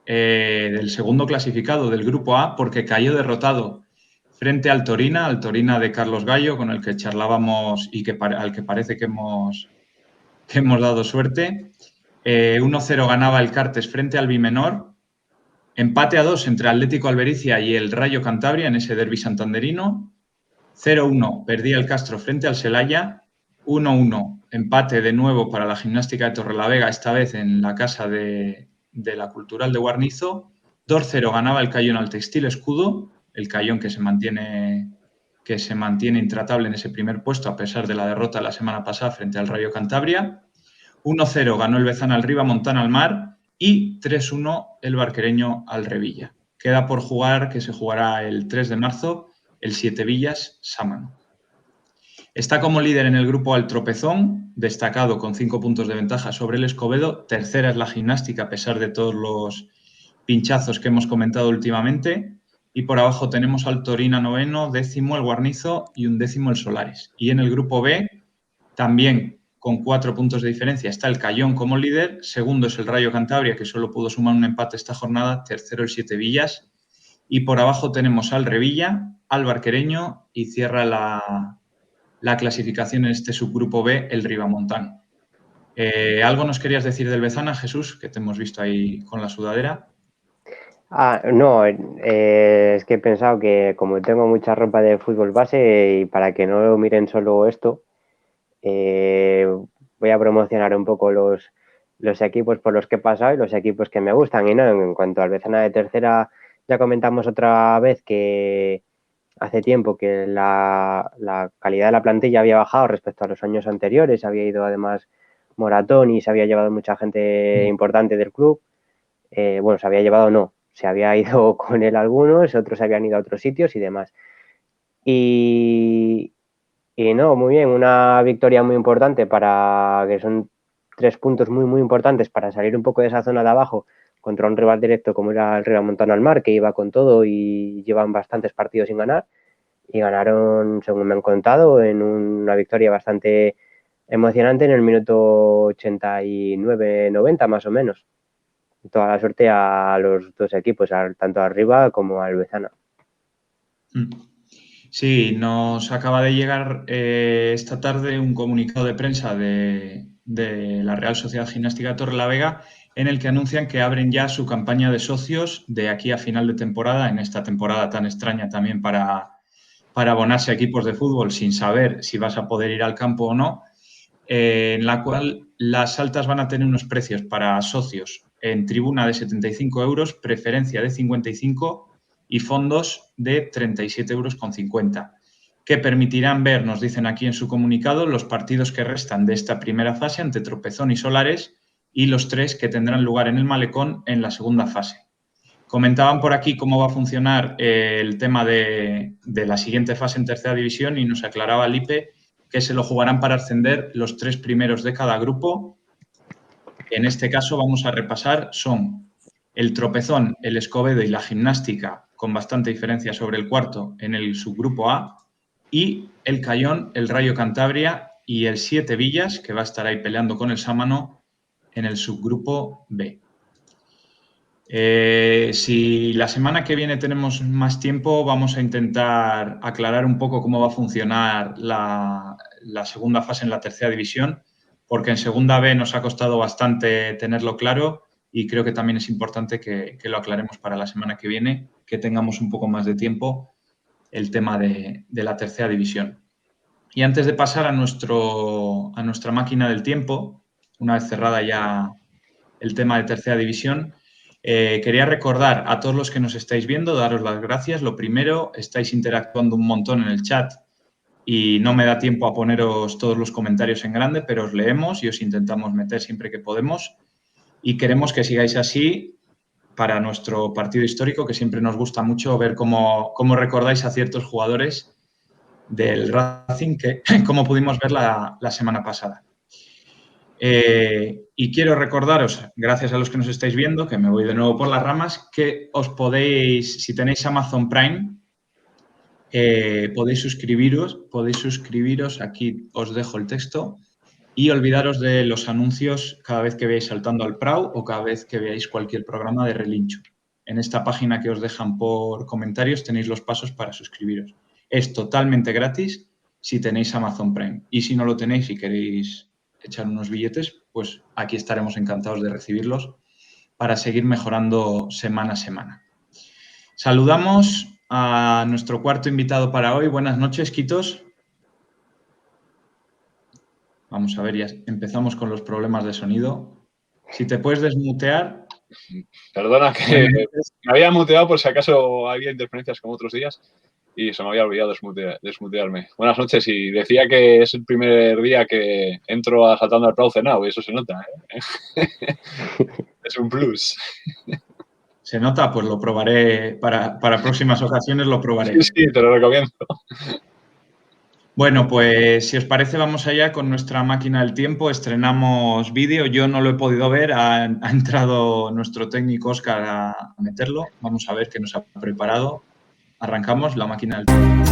del segundo clasificado del Grupo A, porque cayó derrotado frente al Torina de Carlos Gallo, con el que charlábamos y al que parece que hemos dado suerte. 1-0 ganaba el Cartes frente al Bimenor. Empate a 2 entre Atlético Albericia y el Rayo Cantabria en ese derbi santanderino. 0-1 perdía el Castro frente al Celaya. 1-1 empate de nuevo para la Gimnástica de Torrelavega, esta vez en la casa de la Cultural de Guarnizo. 2-0 ganaba el Cayón al Textil Escudo, el Cayón que se mantiene intratable en ese primer puesto a pesar de la derrota la semana pasada frente al Rayo Cantabria. 1-0 ganó el Bezana al Ribamontana al Mar y 3-1 el Barquereño al Revilla. Queda por jugar, que se jugará el 3 de marzo, el Siete Villas Sámano. Está como líder en el grupo al Tropezón, destacado con 5 puntos de ventaja sobre el Escobedo. Tercera es la Gimnástica, a pesar de todos los pinchazos que hemos comentado últimamente. Y por abajo tenemos al Torina noveno, 10º el Guarnizo y 11º el Solares. Y en el grupo B, también con 4 puntos de diferencia, está el Cayón como líder. Segundo es el Rayo Cantabria, que solo pudo sumar un empate esta jornada. Tercero el Siete Villas. Y por abajo tenemos al Revilla, al Barquereño y cierra la clasificación en este subgrupo B, el Ribamontán. ¿Algo nos querías decir del Bezana, Jesús, que te hemos visto ahí con la sudadera? No, es que he pensado que como tengo mucha ropa de fútbol base y para que no miren solo esto, voy a promocionar un poco los equipos por los que he pasado y los equipos que me gustan. Y no, en cuanto al Bezana de tercera, ya comentamos otra vez que hace tiempo que la calidad de la plantilla había bajado respecto a los años anteriores. Había ido además Moratón y se había llevado mucha gente importante del club. Bueno, se había llevado no, se había ido con él algunos, otros habían ido a otros sitios y demás. Y no, muy bien, una victoria muy importante que son 3 puntos muy, muy importantes para salir un poco de esa zona de abajo contra un rival directo como era el Ribamontana al Mar, que iba con todo y llevan bastantes partidos sin ganar. Y ganaron, según me han contado, en una victoria bastante emocionante en el minuto 89-90 más o menos. Toda la suerte a los dos equipos, tanto arriba como al Bezana. Sí, nos acaba de llegar esta tarde un comunicado de prensa de la Real Sociedad Gimnástica de Torrelavega en el que anuncian que abren ya su campaña de socios de aquí a final de temporada, en esta temporada tan extraña también para abonarse a equipos de fútbol sin saber si vas a poder ir al campo o no, en la cual las altas van a tener unos precios para socios en tribuna de 75 euros, preferencia de 55 y fondos de 37,50 euros, que permitirán ver, nos dicen aquí en su comunicado, los partidos que restan de esta primera fase ante Tropezón y Solares y los 3 que tendrán lugar en el Malecón en la segunda fase. Comentaban por aquí cómo va a funcionar el tema de la siguiente fase en tercera división y nos aclaraba Lipe que se lo jugarán para ascender los 3 primeros de cada grupo. En este caso vamos a repasar, son el Tropezón, el Escobedo y la Gimnástica, con bastante diferencia sobre el cuarto en el subgrupo A, y el Cayón, el Rayo Cantabria y el Siete Villas, que va a estar ahí peleando con el Sámano en el subgrupo B. Si la semana que viene tenemos más tiempo, vamos a intentar aclarar un poco cómo va a funcionar la segunda fase en la tercera división, porque en segunda B nos ha costado bastante tenerlo claro y creo que también es importante que lo aclaremos para la semana que viene, que tengamos un poco más de tiempo el tema de la tercera división. Y antes de pasar a nuestra máquina del tiempo, una vez cerrada ya el tema de tercera división, Quería recordar a todos los que nos estáis viendo, daros las gracias. Lo primero, estáis interactuando un montón en el chat y no me da tiempo a poneros todos los comentarios en grande, pero os leemos y os intentamos meter siempre que podemos. Y queremos que sigáis así para nuestro partido histórico, que siempre nos gusta mucho ver cómo recordáis a ciertos jugadores del Racing, que como pudimos ver la semana pasada. Y quiero recordaros, gracias a los que nos estáis viendo, que me voy de nuevo por las ramas, que os podéis, si tenéis Amazon Prime, podéis suscribiros, aquí os dejo el texto, y olvidaros de los anuncios cada vez que veáis Saltando al Prau o cada vez que veáis cualquier programa de Relincho. En esta página que os dejan por comentarios tenéis los pasos para suscribiros. Es totalmente gratis si tenéis Amazon Prime. Y si no lo tenéis y queréis echar unos billetes, pues aquí estaremos encantados de recibirlos para seguir mejorando semana a semana. Saludamos a nuestro cuarto invitado para hoy. Buenas noches, Quitos. Vamos a ver, ya empezamos con los problemas de sonido. Si te puedes desmutear. Perdona que me había muteado por si acaso había interferencias como otros días y se me había olvidado desmutearme. Buenas noches, y decía que es el primer día que entro a Saltando al Prau cenado y eso se nota, ¿eh? Es un plus. ¿Se nota? Pues lo probaré para próximas ocasiones, lo probaré. Sí, te lo recomiendo. Bueno, pues si os parece vamos allá con nuestra máquina del tiempo. Estrenamos vídeo, yo no lo he podido ver, ha entrado nuestro técnico Óscar a meterlo. Vamos a ver qué nos ha preparado. Arrancamos la máquina del tiempo.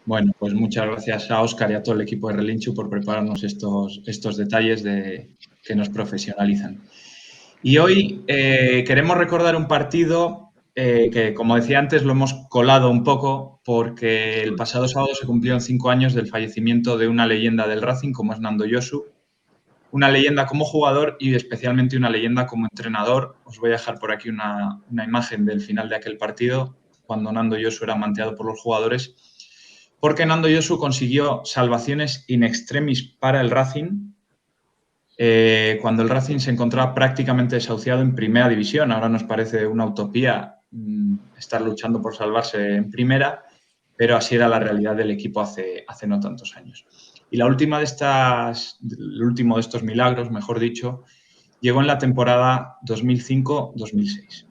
Bueno, pues muchas gracias a Óscar y a todo el equipo de Relincho por prepararnos estos detalles que nos profesionalizan. Y hoy queremos recordar un partido que, como decía antes, lo hemos colado un poco porque el pasado sábado se cumplieron 5 años del fallecimiento de una leyenda del Racing como es Nando Yosu. Una leyenda como jugador y especialmente una leyenda como entrenador. Os voy a dejar por aquí una imagen del final de aquel partido, cuando Nando Yosu era manteado por los jugadores, porque Nando Yosu consiguió salvaciones in extremis para el Racing cuando el Racing se encontraba prácticamente desahuciado en primera división. Ahora nos parece una utopía estar luchando por salvarse en primera, pero así era la realidad del equipo hace no tantos años. Y el último de estos milagros, mejor dicho, llegó en la temporada 2005-2006.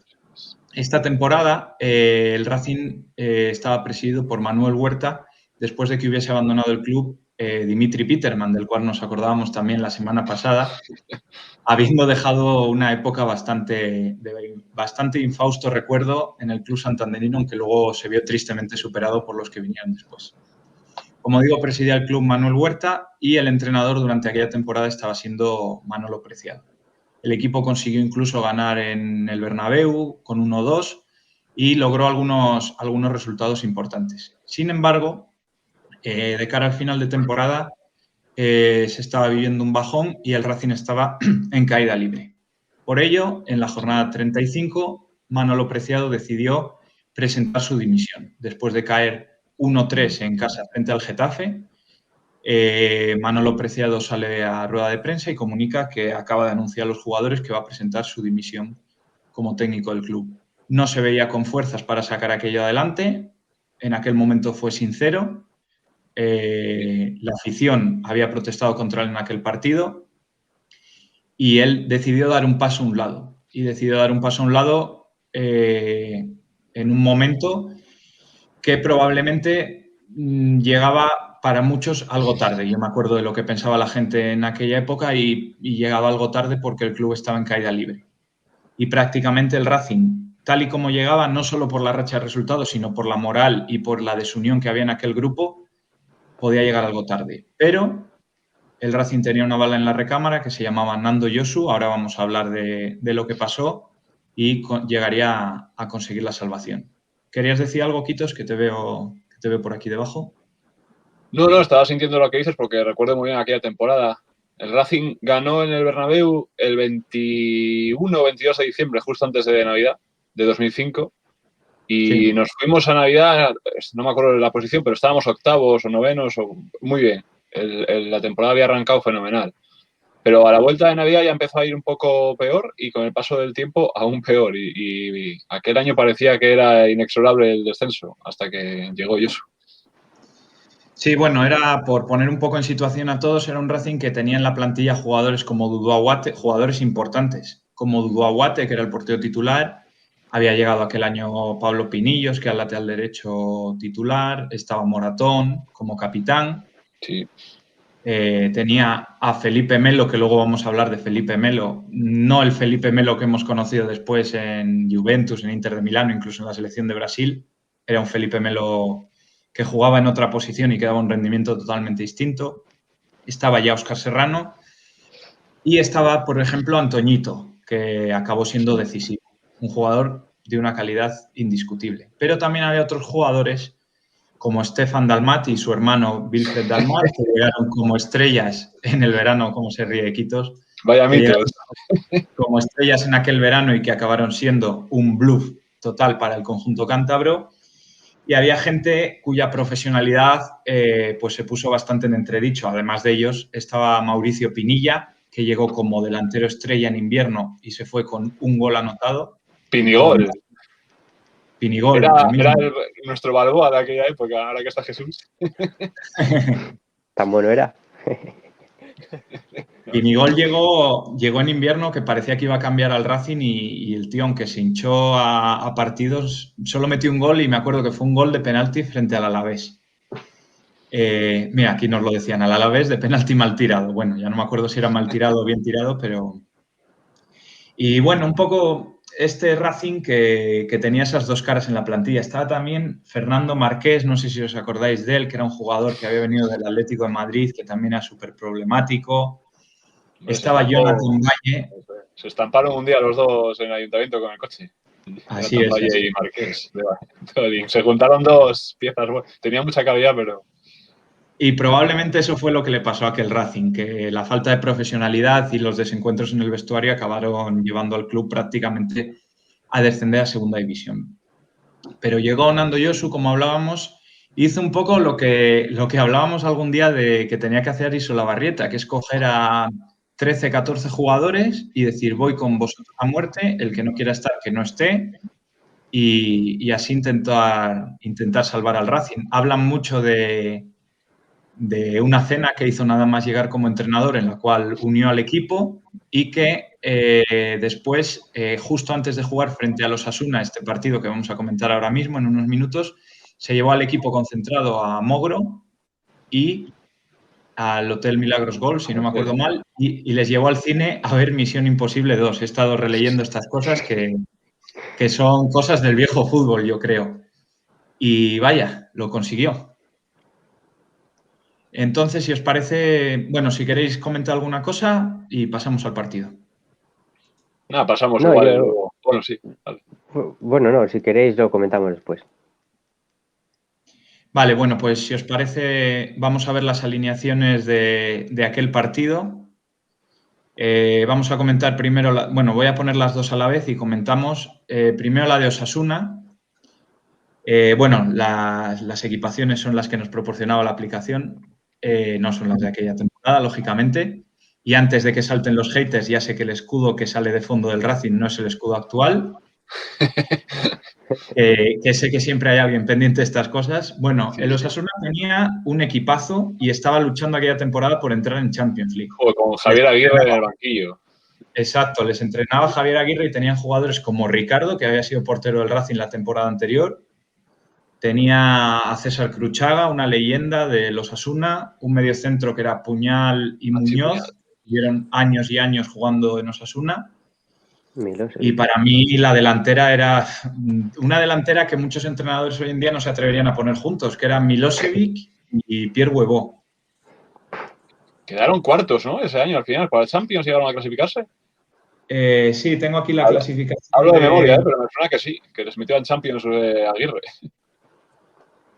Esta temporada el Racing estaba presidido por Manuel Huerta, después de que hubiese abandonado el club Dimitri Peterman, del cual nos acordábamos también la semana pasada, habiendo dejado una época bastante infausto recuerdo en el club santanderino, aunque luego se vio tristemente superado por los que vinieron después. Como digo, presidía el club Manuel Huerta y el entrenador durante aquella temporada estaba siendo Manolo Preciado. El equipo consiguió incluso ganar en el Bernabéu con 1-2 y logró algunos resultados importantes. Sin embargo, de cara al final de temporada se estaba viviendo un bajón y el Racing estaba en caída libre. Por ello, en la jornada 35, Manolo Preciado decidió presentar su dimisión. Después de caer 1-3 en casa frente al Getafe, Manolo Preciado sale a rueda de prensa y comunica que acaba de anunciar a los jugadores que va a presentar su dimisión como técnico del club. No se veía con fuerzas para sacar aquello adelante. En aquel momento fue sincero. La afición había protestado contra él en aquel partido y él decidió dar un paso a un lado. Y decidió dar un paso a un lado en un momento que probablemente llegaba para muchos algo tarde. Yo me acuerdo de lo que pensaba la gente en aquella época y llegaba algo tarde porque el club estaba en caída libre. Y prácticamente el Racing, tal y como llegaba, no solo por la racha de resultados, sino por la moral y por la desunión que había en aquel grupo, podía llegar algo tarde. Pero el Racing tenía una bala en la recámara que se llamaba Nando Yosu. Ahora vamos a hablar de lo que pasó y llegaría a conseguir la salvación. ¿Querías decir algo, Quitos, que te veo por aquí debajo? No, estaba sintiendo lo que dices porque recuerdo muy bien aquella temporada. El Racing ganó en el Bernabéu el 21 o 22 de diciembre, justo antes de Navidad. de 2005 y nos fuimos a Navidad, no me acuerdo de la posición, pero estábamos octavos o novenos, muy bien. La temporada había arrancado fenomenal. Pero a la vuelta de Navidad ya empezó a ir un poco peor y con el paso del tiempo aún peor. Y aquel año parecía que era inexorable el descenso hasta que llegó Josu. Sí, bueno, era por poner un poco en situación a todos, era un Racing que tenía en la plantilla jugadores como Dudu Aguate, jugadores importantes, como Dudu Aguate, que era el portero titular. Había llegado aquel año Pablo Pinillos, que era el lateral derecho titular. Estaba Moratón como capitán. Sí. Tenía a Felipe Melo, que luego vamos a hablar de Felipe Melo, no el Felipe Melo que hemos conocido después en Juventus, en Inter de Milano, incluso en la selección de Brasil. Era un Felipe Melo que jugaba en otra posición y que daba un rendimiento totalmente distinto. Estaba ya Óscar Serrano y estaba, por ejemplo, Antoñito, que acabó siendo decisivo, un jugador de una calidad indiscutible. Pero también había otros jugadores como Stefan Dalmat y su hermano Wilfred Dalmat, que llegaron como estrellas en el verano, como se ríe Quitos. Vaya mitos. Como estrellas en aquel verano y que acabaron siendo un bluff total para el conjunto cántabro. Y había gente cuya profesionalidad pues se puso bastante en entredicho. Además de ellos estaba Mauricio Pinilla, que llegó como delantero estrella en invierno y se fue con un gol anotado. Pinigol. Pinigol. Era nuestro Balboa de aquella época, ahora que está Jesús. Tan bueno era. Pinigol llegó en invierno, que parecía que iba a cambiar al Racing y el tío, aunque se hinchó a partidos, solo metió un gol y me acuerdo que fue un gol de penalti frente al Alavés. Mira, aquí nos lo decían, al Alavés de penalti mal tirado. Bueno, ya no me acuerdo si era mal tirado o bien tirado, pero... Y bueno, un poco este Racing que tenía esas dos caras en la plantilla. Estaba también Fernando Marqués, no sé si os acordáis de él, que era un jugador que había venido del Atlético de Madrid, que también era súper problemático. Estaba Jonathan Valle. Se estamparon un día los dos en el ayuntamiento con el coche. Así Jonathan es. Valle Así. y Marqués. Se juntaron dos piezas. Tenía mucha calidad, pero... Y probablemente eso fue lo que le pasó a aquel Racing, que la falta de profesionalidad y los desencuentros en el vestuario acabaron llevando al club prácticamente a descender a segunda división. Pero llegó Nando Josu, como hablábamos, hizo un poco lo que hablábamos algún día de que tenía que hacer Isolabarrieta, que es coger a 13, 14 jugadores y decir, voy con vosotros a muerte, el que no quiera estar, que no esté, y así intentar salvar al Racing. Hablan mucho de una cena que hizo nada más llegar como entrenador, en la cual unió al equipo y que después, justo antes de jugar frente a los Osasuna, este partido que vamos a comentar ahora mismo en unos minutos, se llevó al equipo concentrado a Mogro y al Hotel Milagros Golf, si no me acuerdo mal, y les llevó al cine a ver Misión Imposible 2. He estado releyendo estas cosas que son cosas del viejo fútbol, yo creo. Y vaya, lo consiguió. Entonces, si os parece, bueno, si queréis comentar alguna cosa y pasamos al partido. Nada, pasamos igual. Bueno, sí. Vale. Bueno, no, si queréis lo comentamos después. Vale, bueno, pues si os parece, vamos a ver las alineaciones de aquel partido. Vamos a comentar primero, bueno, voy a poner las dos a la vez y comentamos primero la de Osasuna. Bueno, las equipaciones son las que nos proporcionaba la aplicación, no son las de aquella temporada, lógicamente. Y antes de que salten los haters, ya sé que el escudo que sale de fondo del Racing no es el escudo actual. Que sé que siempre hay alguien pendiente de estas cosas. Bueno, el Osasuna tenía un equipazo y estaba luchando aquella temporada por entrar en Champions League. O con Javier Aguirre en el banquillo. Exacto, les entrenaba Javier Aguirre y tenían jugadores como Ricardo, que había sido portero del Racing la temporada anterior. Tenía a César Cruchaga, una leyenda de los Osasuna, un mediocentro que era Puñal y Muñoz, tuvieron años y años jugando en Osasuna. Y para mí la delantera era una delantera que muchos entrenadores hoy en día no se atreverían a poner juntos, que eran Milosevic y Pierre Huevo. Quedaron cuartos, ¿no? Ese año al final, para el Champions llegaron a clasificarse. Sí, tengo aquí la clasificación. Hablo de memoria, pero me suena que sí, que les metió en Champions Aguirre.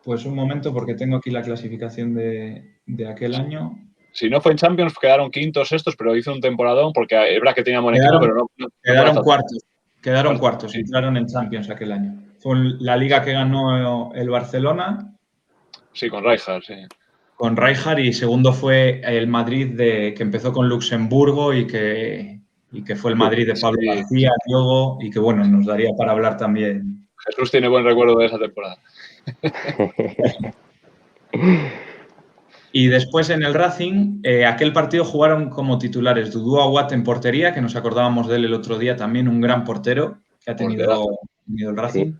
Pues un momento, porque tengo aquí la clasificación de aquel año. Si no fue en Champions, quedaron quintos, sextos, pero hizo un temporadón, porque es verdad que tenía buen equipo, pero no quedaron cuartos. Quedaron cuartos, entraron en Champions aquel año. Fue la liga que ganó el Barcelona. Sí, con Rijkaard, sí. Con Rijkaard, y segundo fue el Madrid que empezó con Luxemburgo y que fue el Madrid de Pablo García, Diogo, y que bueno, nos daría para hablar también. Jesús tiene buen recuerdo de esa temporada. Y después en el Racing, aquel partido jugaron como titulares Dudu Aguat en portería, que nos acordábamos de él el otro día, también un gran portero que ha tenido el Racing. Sí.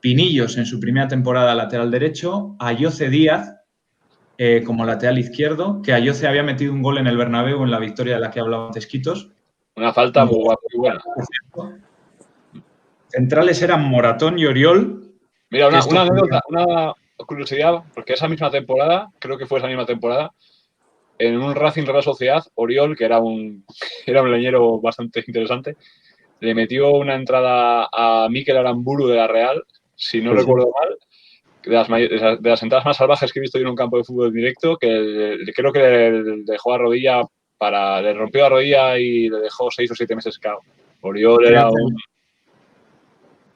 Pinillos en su primera temporada lateral derecho, Ayoce Díaz como lateral izquierdo, que Ayoce había metido un gol en el Bernabéu en la victoria de la que hablaba antes Quitos. Una falta muy buena. Centrales eran Moratón y Oriol. Mira, una anécdota, una curiosidad, porque esa misma temporada, creo que fue esa misma temporada, en un Racing Real Sociedad, Oriol, que era un leñero bastante interesante, le metió una entrada a Mikel Aramburu de la Real, si no recuerdo mal, de las entradas más salvajes que he visto yo en un campo de fútbol directo, que creo que le dejó a rodilla le rompió la rodilla y le dejó 6 o 7 meses cao. Oriol era un...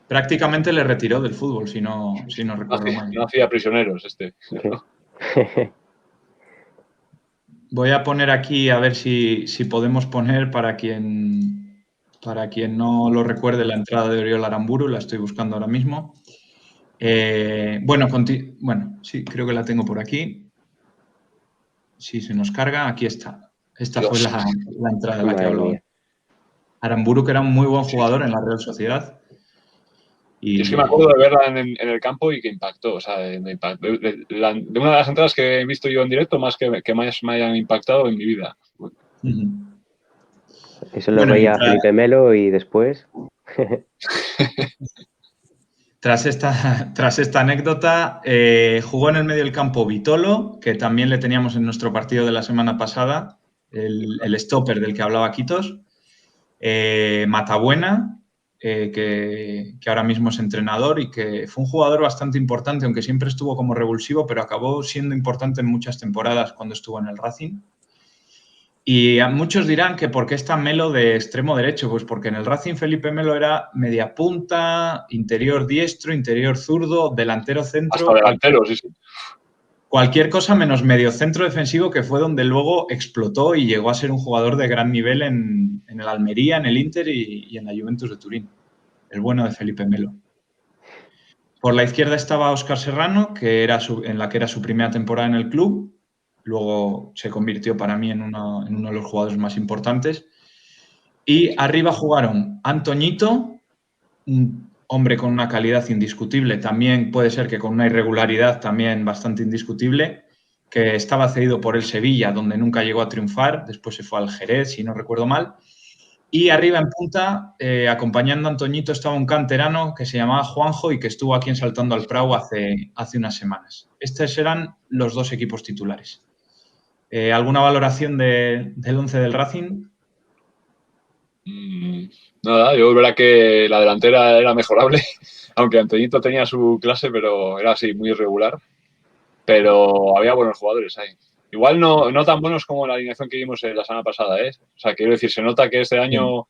Prácticamente le retiró del fútbol, si no recuerdo mal. No hacía prisioneros este. ¿No? Voy a poner aquí a ver si podemos poner para quien no lo recuerde la entrada de Oriol Aramburu, la estoy buscando ahora mismo. Bueno, sí, creo que la tengo por aquí. Si se nos carga, aquí está. Esta fue la entrada de la que hablaba. Aramburu, que era un muy buen jugador en la Real Sociedad. Y es que me acuerdo de verla en el campo y que impactó. O sea, de una de las entradas que he visto yo en directo, más que más me hayan impactado en mi vida. Eso lo veía Felipe Melo y después... Tras esta anécdota, jugó en el medio del campo Vitolo, que también le teníamos en nuestro partido de la semana pasada, el stopper del que hablaba Quitos. Matabuena, que ahora mismo es entrenador y que fue un jugador bastante importante, aunque siempre estuvo como revulsivo, pero acabó siendo importante en muchas temporadas cuando estuvo en el Racing. Y a muchos dirán que ¿por qué está Melo de extremo derecho? Pues porque en el Racing Felipe Melo era media punta, interior diestro, interior zurdo, delantero centro. Hasta delantero, sí. Cualquier cosa menos medio centro defensivo, que fue donde luego explotó y llegó a ser un jugador de gran nivel en el Almería, en el Inter y en la Juventus de Turín. El bueno de Felipe Melo. Por la izquierda estaba Óscar Serrano, que era en la que era su primera temporada en el club. Luego se convirtió para mí en uno de los jugadores más importantes. Y arriba jugaron Antoñito, un hombre con una calidad indiscutible, también puede ser que con una irregularidad también bastante indiscutible, que estaba cedido por el Sevilla, donde nunca llegó a triunfar, después se fue al Jerez, si no recuerdo mal. Y arriba en punta, acompañando a Antoñito, estaba un canterano que se llamaba Juanjo y que estuvo aquí en Saltando al Prau hace unas semanas. Estos eran los dos equipos titulares. ¿Alguna valoración del 11 del Racing? Nada, yo verá que la delantera era mejorable, aunque Antoñito tenía su clase, pero era así, muy irregular. Pero había buenos jugadores ahí. Igual no tan buenos como la alineación que vimos la semana pasada, ¿eh? O sea, quiero decir, se nota que este año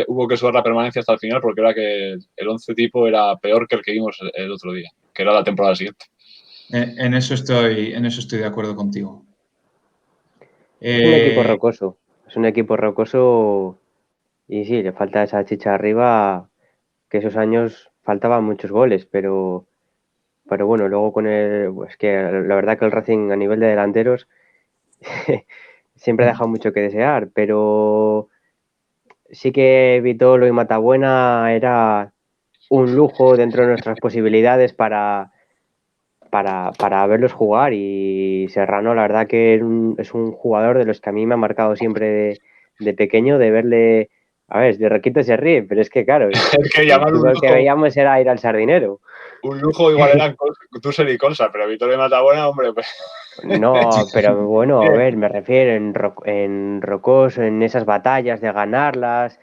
hubo que sudar la permanencia hasta el final porque era que el 11 tipo era peor que el que vimos el otro día, que era la temporada siguiente. En eso estoy de acuerdo contigo. Es un equipo rocoso. Es un equipo rocoso y sí, le falta esa chicha arriba, que esos años faltaban muchos goles, pero bueno, luego con es que la verdad que el Racing a nivel de delanteros siempre ha dejado mucho que desear, pero sí que Vitolo y Matabuena era un lujo dentro de nuestras posibilidades para verlos jugar, y Serrano la verdad que es un jugador de los que a mí me ha marcado siempre de pequeño, de verle, a ver, de Requito se ríe, pero es que claro, lo que veíamos era ir al Sardinero. Un lujo igual eran Tussel y Consa, pero Vitolo y Matabuena, hombre, pues... No, pero bueno, a ver, me refiero en rocoso, en esas batallas de ganarlas,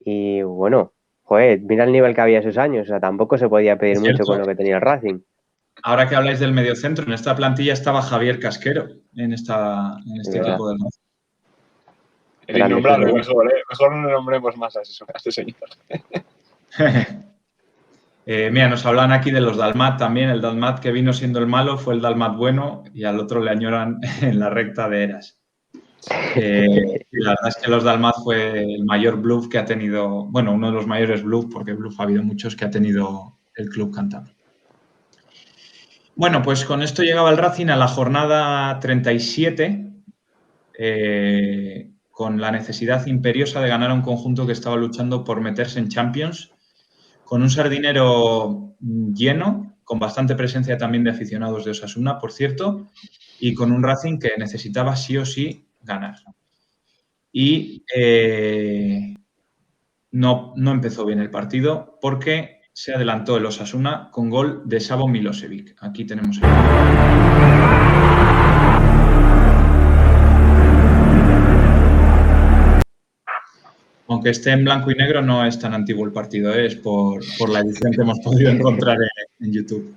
y bueno, joder, mira el nivel que había esos años, o sea, tampoco se podía pedir mucho con lo que tenía el Racing. Ahora que habláis del mediocentro, en esta plantilla estaba Javier Casquero, en este equipo del Racing. El innombrable, mejor no le nombremos más a este señor. Mira, nos hablan aquí de los Dalmat también. El Dalmat que vino siendo el malo fue el Dalmat bueno y al otro le añoran en la recta de Eras. La verdad es que los Dalmat fue el mayor bluff que ha tenido, bueno, uno de los mayores bluff, porque bluff ha habido muchos que ha tenido el club cántabro. Bueno, pues con esto llegaba el Racing a la jornada 37, con la necesidad imperiosa de ganar a un conjunto que estaba luchando por meterse en Champions, con un Sardinero lleno, con bastante presencia también de aficionados de Osasuna, por cierto, y con un Racing que necesitaba sí o sí ganar. Y no empezó bien el partido porque se adelantó el Osasuna con gol de Savo Milosevic. Aquí tenemos el gol. Aunque esté en blanco y negro, no es tan antiguo el partido, es por la edición que hemos podido encontrar en YouTube.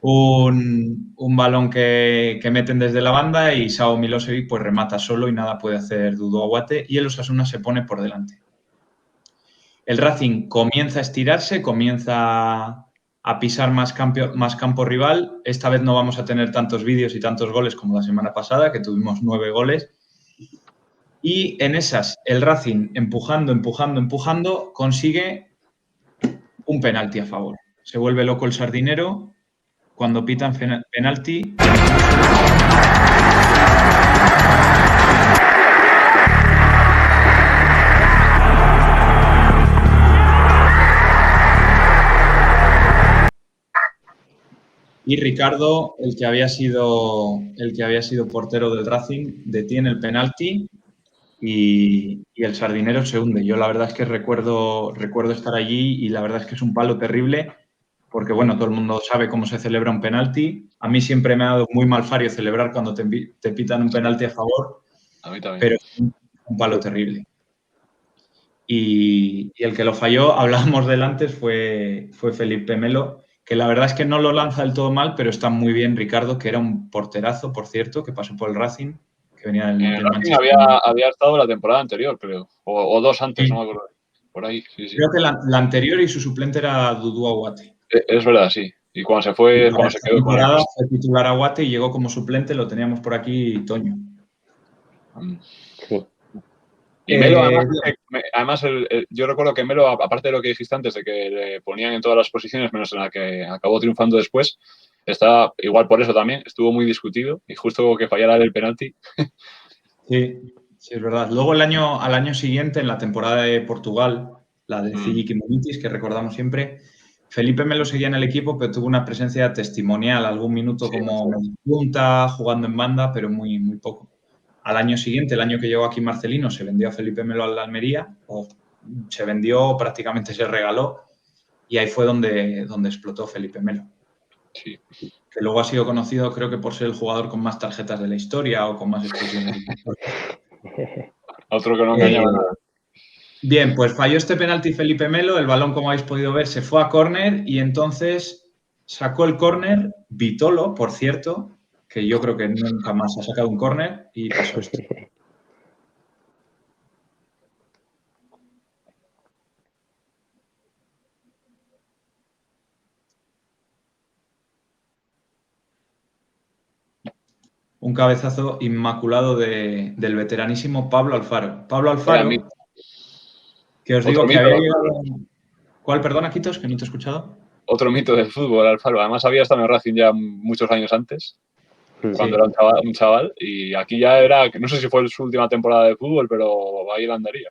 Un balón que meten desde la banda y Savo Milosevic pues remata solo y nada puede hacer Dudu Aguate y el Osasuna se pone por delante. El Racing comienza a estirarse, comienza a pisar más campo rival. Esta vez no vamos a tener tantos vídeos y tantos goles como la semana pasada, que tuvimos 9 goles. Y en esas, el Racing, empujando, consigue un penalti a favor. Se vuelve loco el Sardinero cuando pitan penalti. Y Ricardo, el que había sido portero del Racing, detiene el penalti y el Sardinero se hunde. Yo la verdad es que recuerdo estar allí y la verdad es que es un palo terrible porque, bueno, todo el mundo sabe cómo se celebra un penalti. A mí siempre me ha dado muy mal fario celebrar cuando te pitan un penalti a favor. A mí también. Pero es un palo terrible. Y el que lo falló, hablábamos del antes, fue Felipe Melo, que la verdad es que no lo lanza del todo mal, pero está muy bien Ricardo, que era un porterazo, por cierto, que pasó por el Racing, que venía del Racing había estado la temporada anterior, creo, o 2 antes, sí. No me acuerdo. Por ahí, sí. Creo que la anterior y su suplente era Dudu Aguate. Es verdad, sí. Y cuando se fue, cuando se quedó con él. Fue titular Aguate y llegó como suplente, lo teníamos por aquí Toño. Sí. Y Melo, además yo recuerdo que Melo, aparte de lo que dijiste antes, de que le ponían en todas las posiciones, menos en la que acabó triunfando después, estaba igual por eso también, estuvo muy discutido y justo que fallara el penalti. Sí, es verdad. Luego al año siguiente, en la temporada de Portugal, la de Cilic y Munitis, que recordamos siempre, Felipe Melo seguía en el equipo, pero tuvo una presencia testimonial, algún minuto como punta, jugando en banda, pero muy, muy poco. Al año siguiente, el año que llegó aquí Marcelino, se vendió a Felipe Melo al Almería, o se vendió, prácticamente se regaló, y ahí fue donde explotó Felipe Melo. Sí. Que luego ha sido conocido, creo que por ser el jugador con más tarjetas de la historia o con más expulsiones. Otro que no engañaba nada. Bien, pues falló este penalti Felipe Melo, el balón, como habéis podido ver, se fue a córner y entonces sacó el córner Vitolo, por cierto, que yo creo que nunca más ha sacado un córner y pasó esto. Un cabezazo inmaculado del veteranísimo Pablo Alfaro. Pablo Alfaro, que os digo que había llegado... ¿Cuál, perdona, Quitos, que no te he escuchado? Otro mito del fútbol, Alfaro. Además había estado en el Racing ya muchos años antes, cuando era un chaval, y aquí ya era, no sé si fue su última temporada de fútbol, pero ahí la andaría.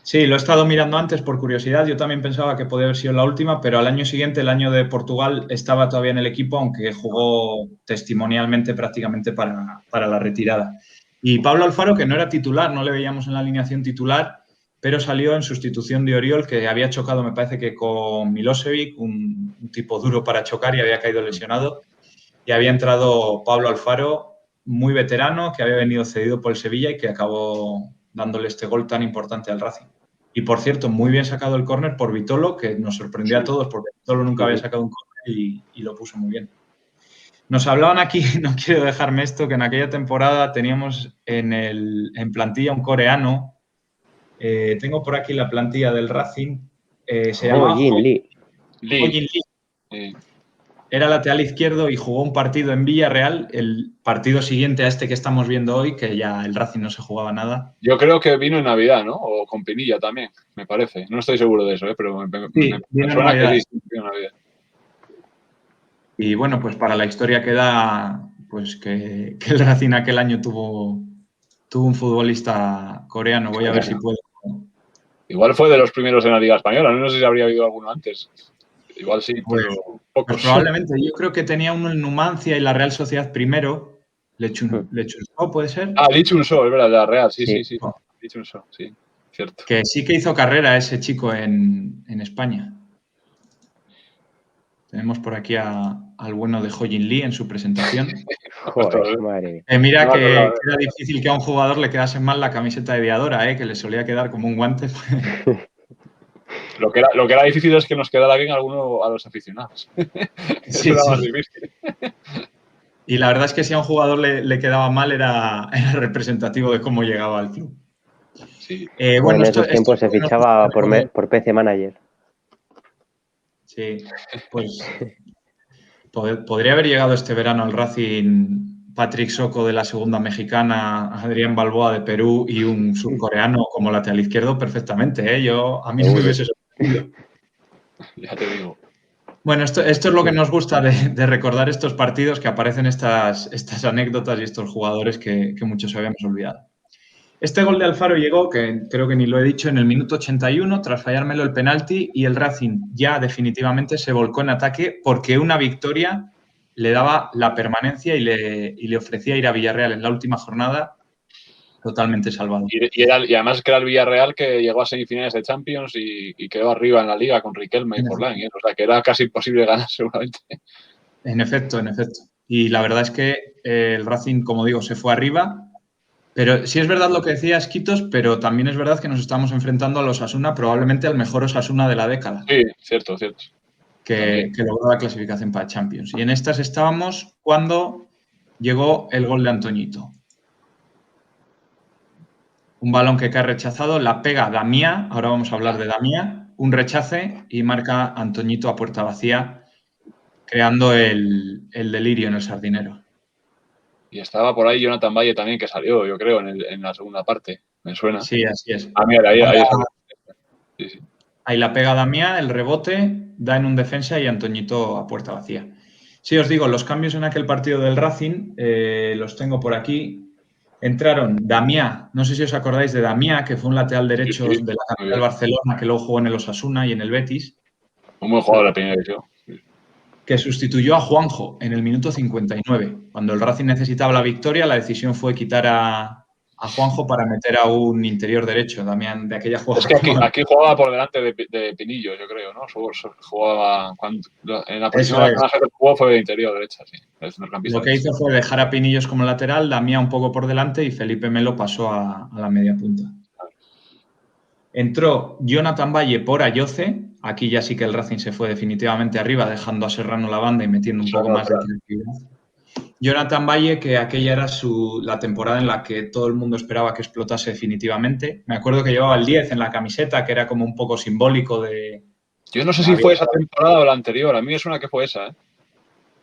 Sí, lo he estado mirando antes por curiosidad. Yo también pensaba que podía haber sido la última, pero al año siguiente, el año de Portugal, estaba todavía en el equipo, aunque jugó testimonialmente prácticamente para la retirada. Y Pablo Alfaro, que no era titular, no le veíamos en la alineación titular, pero salió en sustitución de Oriol, que había chocado, me parece que con Milosevic, un tipo duro para chocar y había caído lesionado. Y había entrado Pablo Alfaro, muy veterano, que había venido cedido por el Sevilla y que acabó dándole este gol tan importante al Racing. Y, por cierto, muy bien sacado el córner por Vitolo, que nos sorprendió a todos, porque Vitolo nunca había sacado un córner y lo puso muy bien. Nos hablaban aquí, no quiero dejarme esto, que en aquella temporada teníamos en plantilla un coreano. Tengo por aquí la plantilla del Racing Se llamaba Jin Lee. Ho-Jin Lee. Era lateral izquierdo y jugó un partido en Villarreal, el partido siguiente a este que estamos viendo hoy, que ya el Racing no se jugaba nada. Yo creo que vino en Navidad, ¿no? O con Pinilla también, me parece. No estoy seguro de eso, pero me suena que sí, vino en Navidad. Y bueno, pues para la historia queda pues que el Racing aquel año tuvo un futbolista coreano. Voy a ver si puedo. Igual fue de los primeros en la Liga Española. No sé si habría habido alguno antes. Igual sí, pero pocos. Pues probablemente. Yo creo que tenía uno en Numancia y la Real Sociedad primero. Lee Chun-so, ¿puede ser? Ah, Lee Chun-so, es verdad, de la Real. Sí. Lee Chun-so, sí, cierto. Que sí que hizo carrera ese chico en España. Tenemos por aquí al bueno de Ho-Jin Lee en su presentación. Joder, madre. Mira no, que era difícil que a un jugador le quedase mal la camiseta de Diadora, que le solía quedar como un guante. Lo que era difícil es que nos quedara bien alguno a los aficionados. Eso era más difícil. Y la verdad es que si a un jugador le quedaba mal era representativo de cómo llegaba al club. Sí. Bueno, en esos tiempos se fichaba por PC Manager. Sí, pues podría haber llegado este verano al Racing Patrick Soko de la segunda mexicana, Adrián Balboa de Perú y un surcoreano como lateral izquierdo perfectamente. A mí no me hubiese sorprendido. Ya te digo. Bueno, esto es lo que nos gusta de recordar estos partidos, que aparecen estas anécdotas y estos jugadores que muchos habíamos olvidado. Este gol de Alfaro llegó, que creo que ni lo he dicho, en el minuto 81, tras fallármelo el penalti, y el Racing ya definitivamente se volcó en ataque porque una victoria le daba la permanencia y le ofrecía ir a Villarreal en la última jornada totalmente salvado. Y además que era el Villarreal que llegó a semifinales de Champions y quedó arriba en la Liga con Riquelme y Forlán. O sea, que era casi imposible ganar seguramente. En efecto. Y la verdad es que el Racing, como digo, se fue arriba. Pero sí es verdad lo que decía Esquitos, pero también es verdad que nos estamos enfrentando a los Osasuna, probablemente al mejor Osasuna de la década. Sí, cierto. Que logró la clasificación para Champions. Y en estas estábamos cuando llegó el gol de Antoñito. Un balón que cae rechazado, la pega Damià, ahora vamos a hablar de Damià, un rechace y marca Antoñito a puerta vacía, creando el delirio en el Sardinero. Y estaba por ahí Jonathan Valle también, que salió, yo creo, en la segunda parte. Me suena. Sí, así es. Ah, mira, ahí sí. Ahí la pega Damià, el rebote, da en un defensa y Antoñito a puerta vacía. Sí, os digo, los cambios en aquel partido del Racing, los tengo por aquí. Entraron Damià, no sé si os acordáis de Damià, que fue un lateral derecho de la cantera del Barcelona, que luego jugó en el Osasuna y en el Betis. Un buen jugador de la primera división. Que sustituyó a Juanjo en el minuto 59. Cuando el Racing necesitaba la victoria, la decisión fue quitar a Juanjo para meter a un interior derecho, Damián, de aquella jugada. Es que aquí jugaba por delante de Pinillo, yo creo, ¿no? Jugaba en la posición de la que jugó fue de interior derecha, sí. Lo que hizo fue dejar a Pinillos como lateral, Damián un poco por delante y Felipe Melo pasó a la media punta. Entró Jonathan Valle por Ayoce. Aquí ya sí que el Racing se fue definitivamente arriba, dejando a Serrano la banda y metiendo un poco más de creatividad. Jonathan Valle, que aquella era la temporada en la que todo el mundo esperaba que explotase definitivamente. Me acuerdo que llevaba el 10 en la camiseta, que era como un poco simbólico de... Yo no sé si fue esa temporada o la anterior. A mí me suena que fue esa, ¿eh?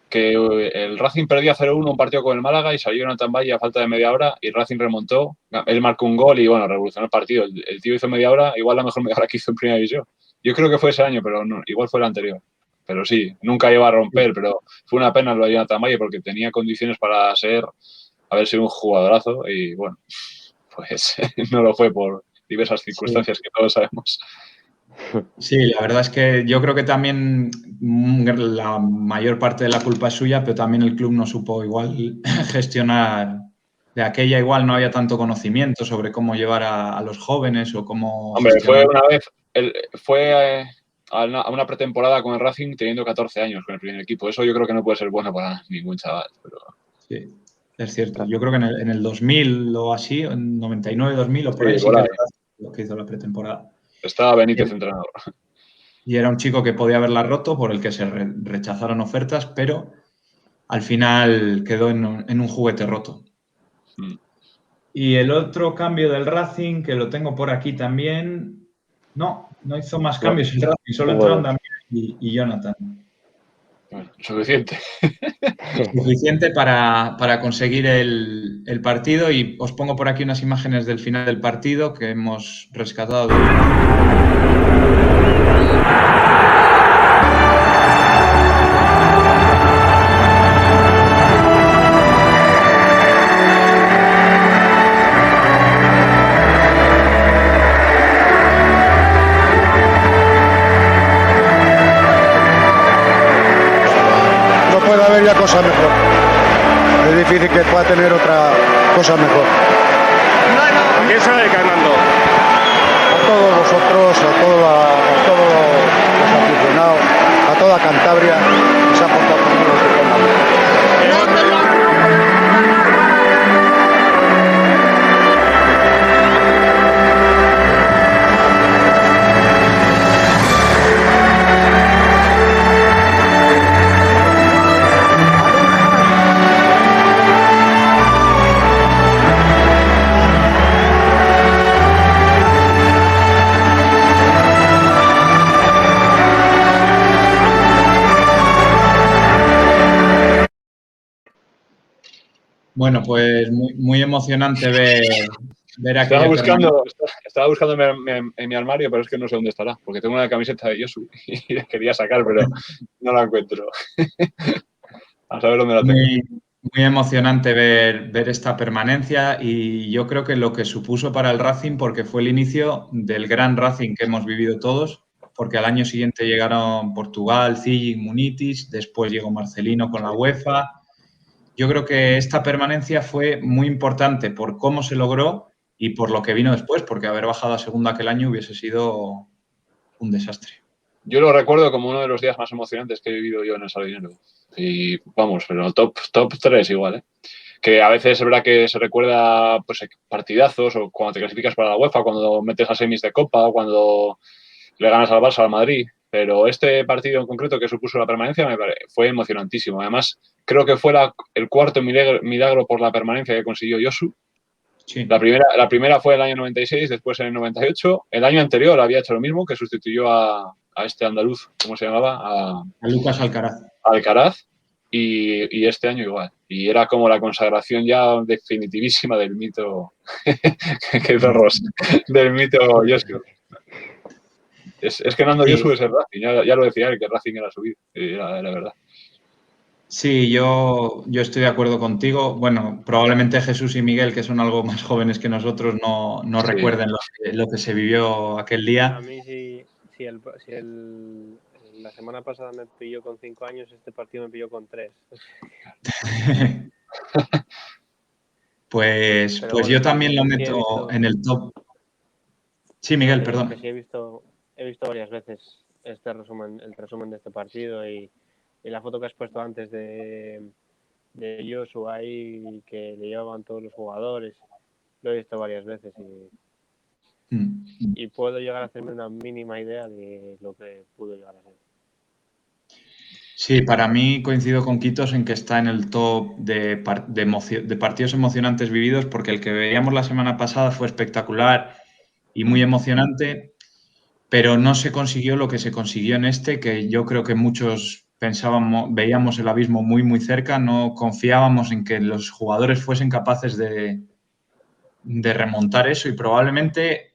Que el Racing perdía 0-1 un partido con el Málaga y salió Jonathan Valle a falta de media hora y Racing remontó. Él marcó un gol y, bueno, revolucionó el partido. El tío hizo media hora, igual la mejor media hora que hizo en Primera División. Yo creo que fue ese año, pero no, igual fue el anterior. Pero sí, nunca iba a romper, pero fue una pena lo de Jonathan Valle porque tenía condiciones para haber sido un jugadorazo y, bueno, pues no lo fue por diversas circunstancias que todos sabemos. Sí, la verdad es que yo creo que también la mayor parte de la culpa es suya, pero también el club no supo igual gestionar. De aquella igual no había tanto conocimiento sobre cómo llevar a los jóvenes o cómo... Hombre, fue una vez, fue a una pretemporada con el Racing teniendo 14 años con el primer equipo. Eso yo creo que no puede ser bueno para ningún chaval. Pero... Sí, es cierto. Yo creo que en el 2000 o así, en 99, 2000 o por ahí, sí que lo que hizo la pretemporada. Estaba Benítez entrenador. Y era un chico que podía haberla roto, por el que se rechazaron ofertas, pero al final quedó en un juguete roto. Y el otro cambio del Racing, que lo tengo por aquí también... No, No hizo más cambios el Racing, solo entraron Damián y Jonathan. Bueno, suficiente. Suficiente para conseguir el partido, y os pongo por aquí unas imágenes del final del partido que hemos rescatado de... Cosa mejor. Es difícil que pueda tener otra cosa mejor. ¿A quién se va ganando? A todos vosotros, a todos los aficionados, a toda Cantabria, que se ha portado conmigo estupendamente. Bueno, pues muy emocionante ver aquí. Estaba buscando en mi armario, pero es que no sé dónde estará, porque tengo una camiseta de Josu y la quería sacar, pero no la encuentro. A saber dónde la tengo. Muy emocionante ver esta permanencia, y yo creo que lo que supuso para el Racing, porque fue el inicio del gran Racing que hemos vivido todos, porque al año siguiente llegaron Portugal, Zigic, Munitis, después llegó Marcelino con la UEFA. Yo creo que esta permanencia fue muy importante por cómo se logró y por lo que vino después, porque haber bajado a segunda aquel año hubiese sido un desastre. Yo lo recuerdo como uno de los días más emocionantes que he vivido yo en el Sardinero. Y vamos, pero top 3 igual, ¿eh? Que a veces es verdad que se recuerda pues partidazos, o cuando te clasificas para la UEFA, cuando metes a semis de Copa, o cuando le ganas al Barça, al Madrid. Pero este partido en concreto que supuso la permanencia fue emocionantísimo. Además, creo que fue el cuarto milagro por la permanencia que consiguió Josu. Sí. La primera fue el año 96, después en el 98. El año anterior había hecho lo mismo, que sustituyó a este andaluz, ¿cómo se llamaba? A Lucas Alcaraz. Alcaraz. Y este año igual. Y era como la consagración ya definitivísima del mito que zorros, del mito Josu. Es que Nando Josu es el Racing, ya lo decía él, que el Racing era su vida, era verdad. Sí, yo estoy de acuerdo contigo. Bueno, probablemente Jesús y Miguel, que son algo más jóvenes que nosotros, no recuerden lo que se vivió aquel día. A mí la semana pasada me pilló con 5 años, este partido me pilló con 3. Pues bueno, yo también lo meto en el top. Sí, Miguel, perdón. Sí, he visto varias veces el resumen de este partido, y la foto que has puesto antes de Josu ahí, que le llevaban todos los jugadores, lo he visto varias veces y puedo llegar a hacerme una mínima idea de lo que pudo llegar a ser. Sí, para mí coincido con Quitos en que está en el top de partidos emocionantes vividos, porque el que veíamos la semana pasada fue espectacular y muy emocionante, pero no se consiguió lo que se consiguió en este, que yo creo que muchos veíamos el abismo muy cerca, no confiábamos en que los jugadores fuesen capaces de remontar eso, y probablemente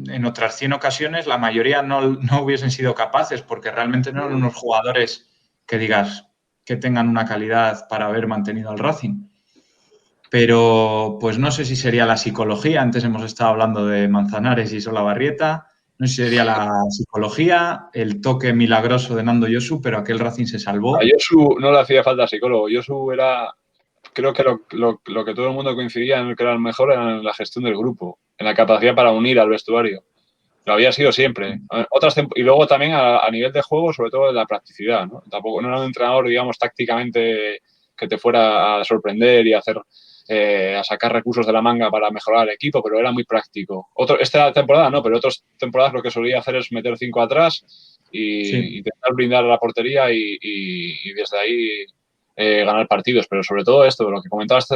en otras 100 ocasiones la mayoría no hubiesen sido capaces, porque realmente no eran unos jugadores que digas que tengan una calidad para haber mantenido al Racing. Pero pues no sé si sería la psicología. Antes hemos estado hablando de Manzanares y Solabarrieta. No sé si sería la psicología, el toque milagroso de Nando Josu, pero aquel Racing se salvó. A Josu no le hacía falta psicólogo. Josu era, creo que lo que todo el mundo coincidía en el que era el mejor era en la gestión del grupo, en la capacidad para unir al vestuario. Lo había sido siempre. Y luego también a nivel de juego, sobre todo de la practicidad, ¿no? Tampoco no era un entrenador, digamos, tácticamente que te fuera a sorprender y a sacar recursos de la manga para mejorar el equipo, pero era muy práctico. Esta temporada no, pero otras temporadas lo que solía hacer es meter 5 atrás y intentar blindar la portería y desde ahí ganar partidos. Pero sobre todo esto, lo que comentaste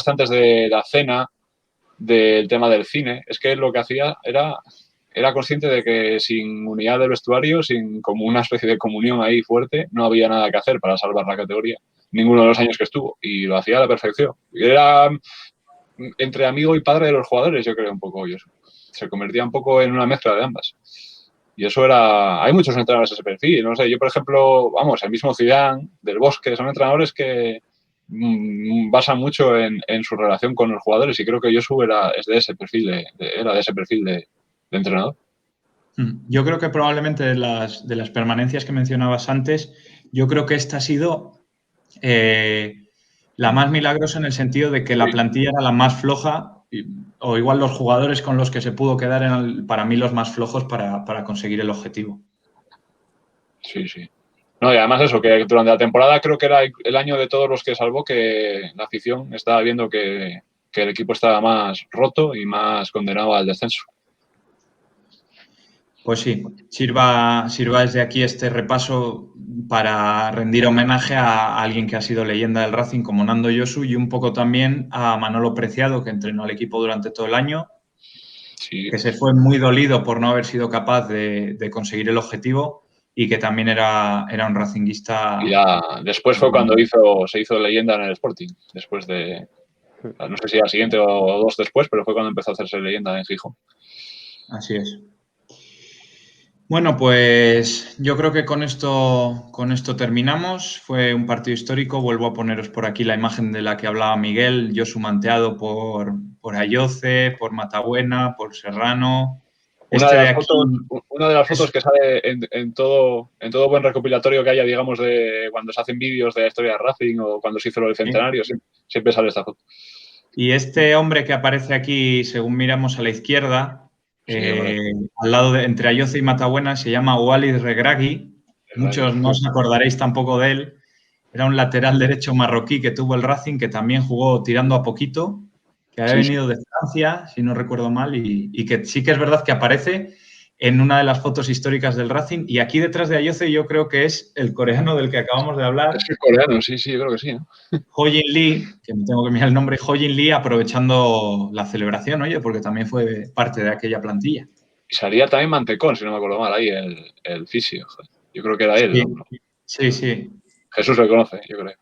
antes de la cena, del tema del cine, es que lo que hacía era era consciente de que sin unidad del vestuario, sin como una especie de comunión ahí fuerte, no había nada que hacer para salvar la categoría. Ninguno de los años que estuvo. Y lo hacía a la perfección. Era entre amigo y padre de los jugadores, yo creo, un poco. Se convertía un poco en una mezcla de ambas. Y eso era... Hay muchos entrenadores de ese perfil. No sé, yo, por ejemplo, vamos, el mismo Zidane, Del Bosque, son entrenadores que basan mucho en su relación con los jugadores y creo que Josu era de ese perfil de entrenador. Yo creo que probablemente de las permanencias que mencionabas antes, yo creo que esta ha sido la más milagrosa en el sentido de que la plantilla era la más floja o igual los jugadores con los que se pudo quedar eran para mí los más flojos para conseguir el objetivo. Sí, sí. No, y además eso, que durante la temporada creo que era el año de todos los que salvó que la afición estaba viendo que el equipo estaba más roto y más condenado al descenso. Pues sí, sirva desde aquí este repaso para rendir homenaje a alguien que ha sido leyenda del Racing como Nando Josu y un poco también a Manolo Preciado, que entrenó al equipo durante todo el año, Sí. que se fue muy dolido por no haber sido capaz de conseguir el objetivo y que también era un racinguista. Y ya después fue cuando se hizo leyenda en el Sporting, después de, no sé si al siguiente o dos después, pero fue cuando empezó a hacerse leyenda en Gijón. Así es. Bueno, pues yo creo que con esto terminamos. Fue un partido histórico. Vuelvo a poneros por aquí la imagen de la que hablaba Miguel. Josu manteado por Ayoce, por Matabuena, por Serrano. Una de las fotos que sale en todo buen recopilatorio que haya, digamos, de cuando se hacen vídeos de la historia de Racing o cuando se hizo lo del centenario, siempre sale esta foto. Y este hombre que aparece aquí, según miramos a la izquierda, Sí, al lado entre Ayoce y Matabuena, se llama Walid Regragui. Muchos no os acordaréis tampoco de él. Era un lateral derecho marroquí que tuvo el Racing, que también jugó tirando a poquito, que había venido de Francia, si no recuerdo mal, y que sí que es verdad que aparece en una de las fotos históricas del Racing. Y aquí detrás de Ayoce yo creo que es el coreano del que acabamos de hablar. Es el coreano, sí, yo creo que sí, ¿no? Ho-Jin Lee, que me tengo que mirar el nombre, Ho-Jin Lee aprovechando la celebración, oye, porque también fue parte de aquella plantilla. Y salía también Mantecón, si no me acuerdo mal, ahí el fisio. Yo creo que era él, ¿no? Sí, sí. Jesús lo conoce, yo creo.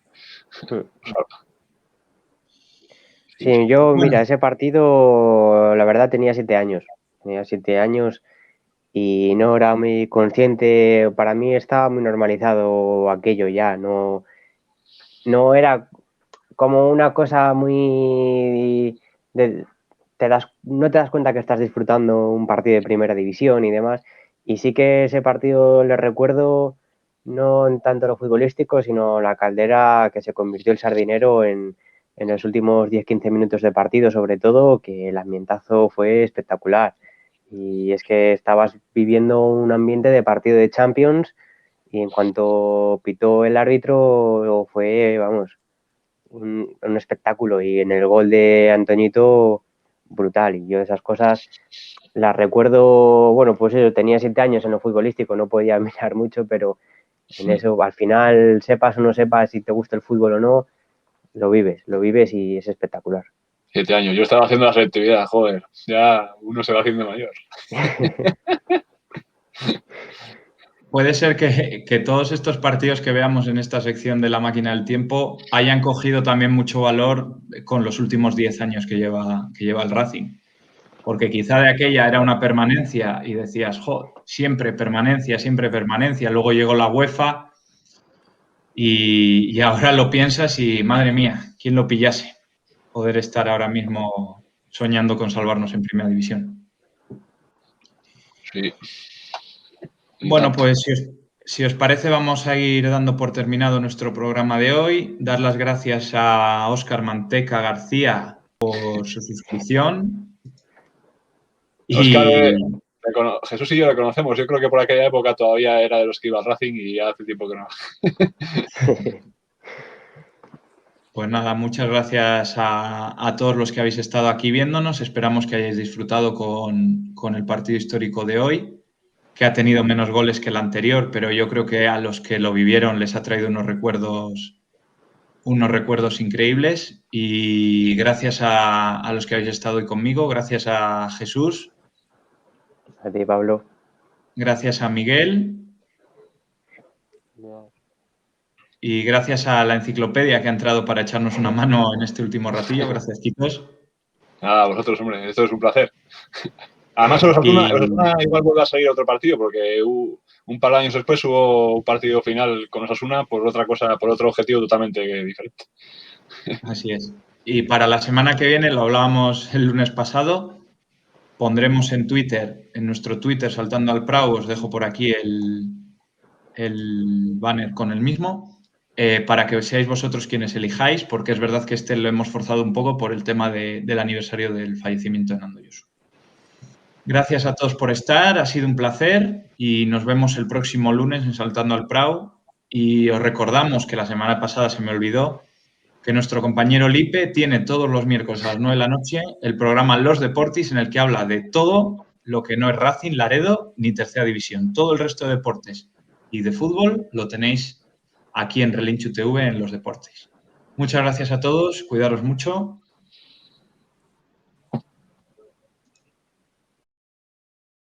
Sí, yo, mira, ese partido, la verdad, tenía 7 años. Tenía 7 años y no era muy consciente. Para mí estaba muy normalizado aquello ya. No era como una cosa muy... no te das cuenta que estás disfrutando un partido de primera división y demás. Y sí que ese partido le recuerdo no en tanto lo futbolístico, sino la caldera que se convirtió el Sardinero en los últimos 10-15 minutos de partido, sobre todo, que el ambientazo fue espectacular. Y es que estabas viviendo un ambiente de partido de Champions y en cuanto pitó el árbitro fue, vamos, un espectáculo. Y en el gol de Antoñito, brutal. Y yo esas cosas las recuerdo, bueno, pues eso, tenía 7 años en lo futbolístico, no podía mirar mucho, pero en eso, al final, sepas o no sepas si te gusta el fútbol o no, lo vives y es espectacular. 7 años. Yo estaba haciendo la selectividad, joder. Ya uno se va haciendo mayor. Puede ser que todos estos partidos que veamos en esta sección de la máquina del tiempo hayan cogido también mucho valor con los últimos 10 años que lleva el Racing. Porque quizá de aquella era una permanencia y decías, siempre permanencia. Luego llegó la UEFA y ahora lo piensas y, madre mía, ¿quién lo pillase? Poder estar ahora mismo soñando con salvarnos en Primera División. Sí. Bueno, pues si os parece, vamos a ir dando por terminado nuestro programa de hoy. Dar las gracias a Óscar Manteca García por su suscripción. Óscar, Jesús y yo le conocemos. Yo creo que por aquella época todavía era de los que iba al Racing y ya hace tiempo que no. Pues nada, muchas gracias a todos los que habéis estado aquí viéndonos. Esperamos que hayáis disfrutado con el partido histórico de hoy, que ha tenido menos goles que el anterior, pero yo creo que a los que lo vivieron les ha traído unos recuerdos increíbles. Y gracias a los que habéis estado hoy conmigo, gracias a Jesús. A ti, Pablo. Gracias a Miguel. Y gracias a la enciclopedia que ha entrado para echarnos una mano en este último ratillo. Gracias, chicos. A vosotros, hombre, esto es un placer. Además, el Osasuna igual vuelve a salir otro partido, porque un par de años después hubo un partido final con Osasuna por otra cosa, por otro objetivo totalmente diferente. Así es. Y para la semana que viene, lo hablábamos el lunes pasado, pondremos en Twitter, en nuestro Twitter Saltando al Prau, os dejo por aquí el banner con el mismo, para que seáis vosotros quienes elijáis, porque es verdad que lo hemos forzado un poco por el tema del aniversario del fallecimiento de Nando Yosu. Gracias a todos por estar, ha sido un placer y nos vemos el próximo lunes en Saltando al Prau. Y os recordamos que la semana pasada se me olvidó que nuestro compañero Lipe tiene todos los miércoles a las 9 de la noche el programa Los Deportis, en el que habla de todo lo que no es Racing, Laredo ni Tercera División. Todo el resto de deportes y de fútbol lo tenéis aquí en Relinchu TV en Los Deportes. Muchas gracias a todos, cuidaros mucho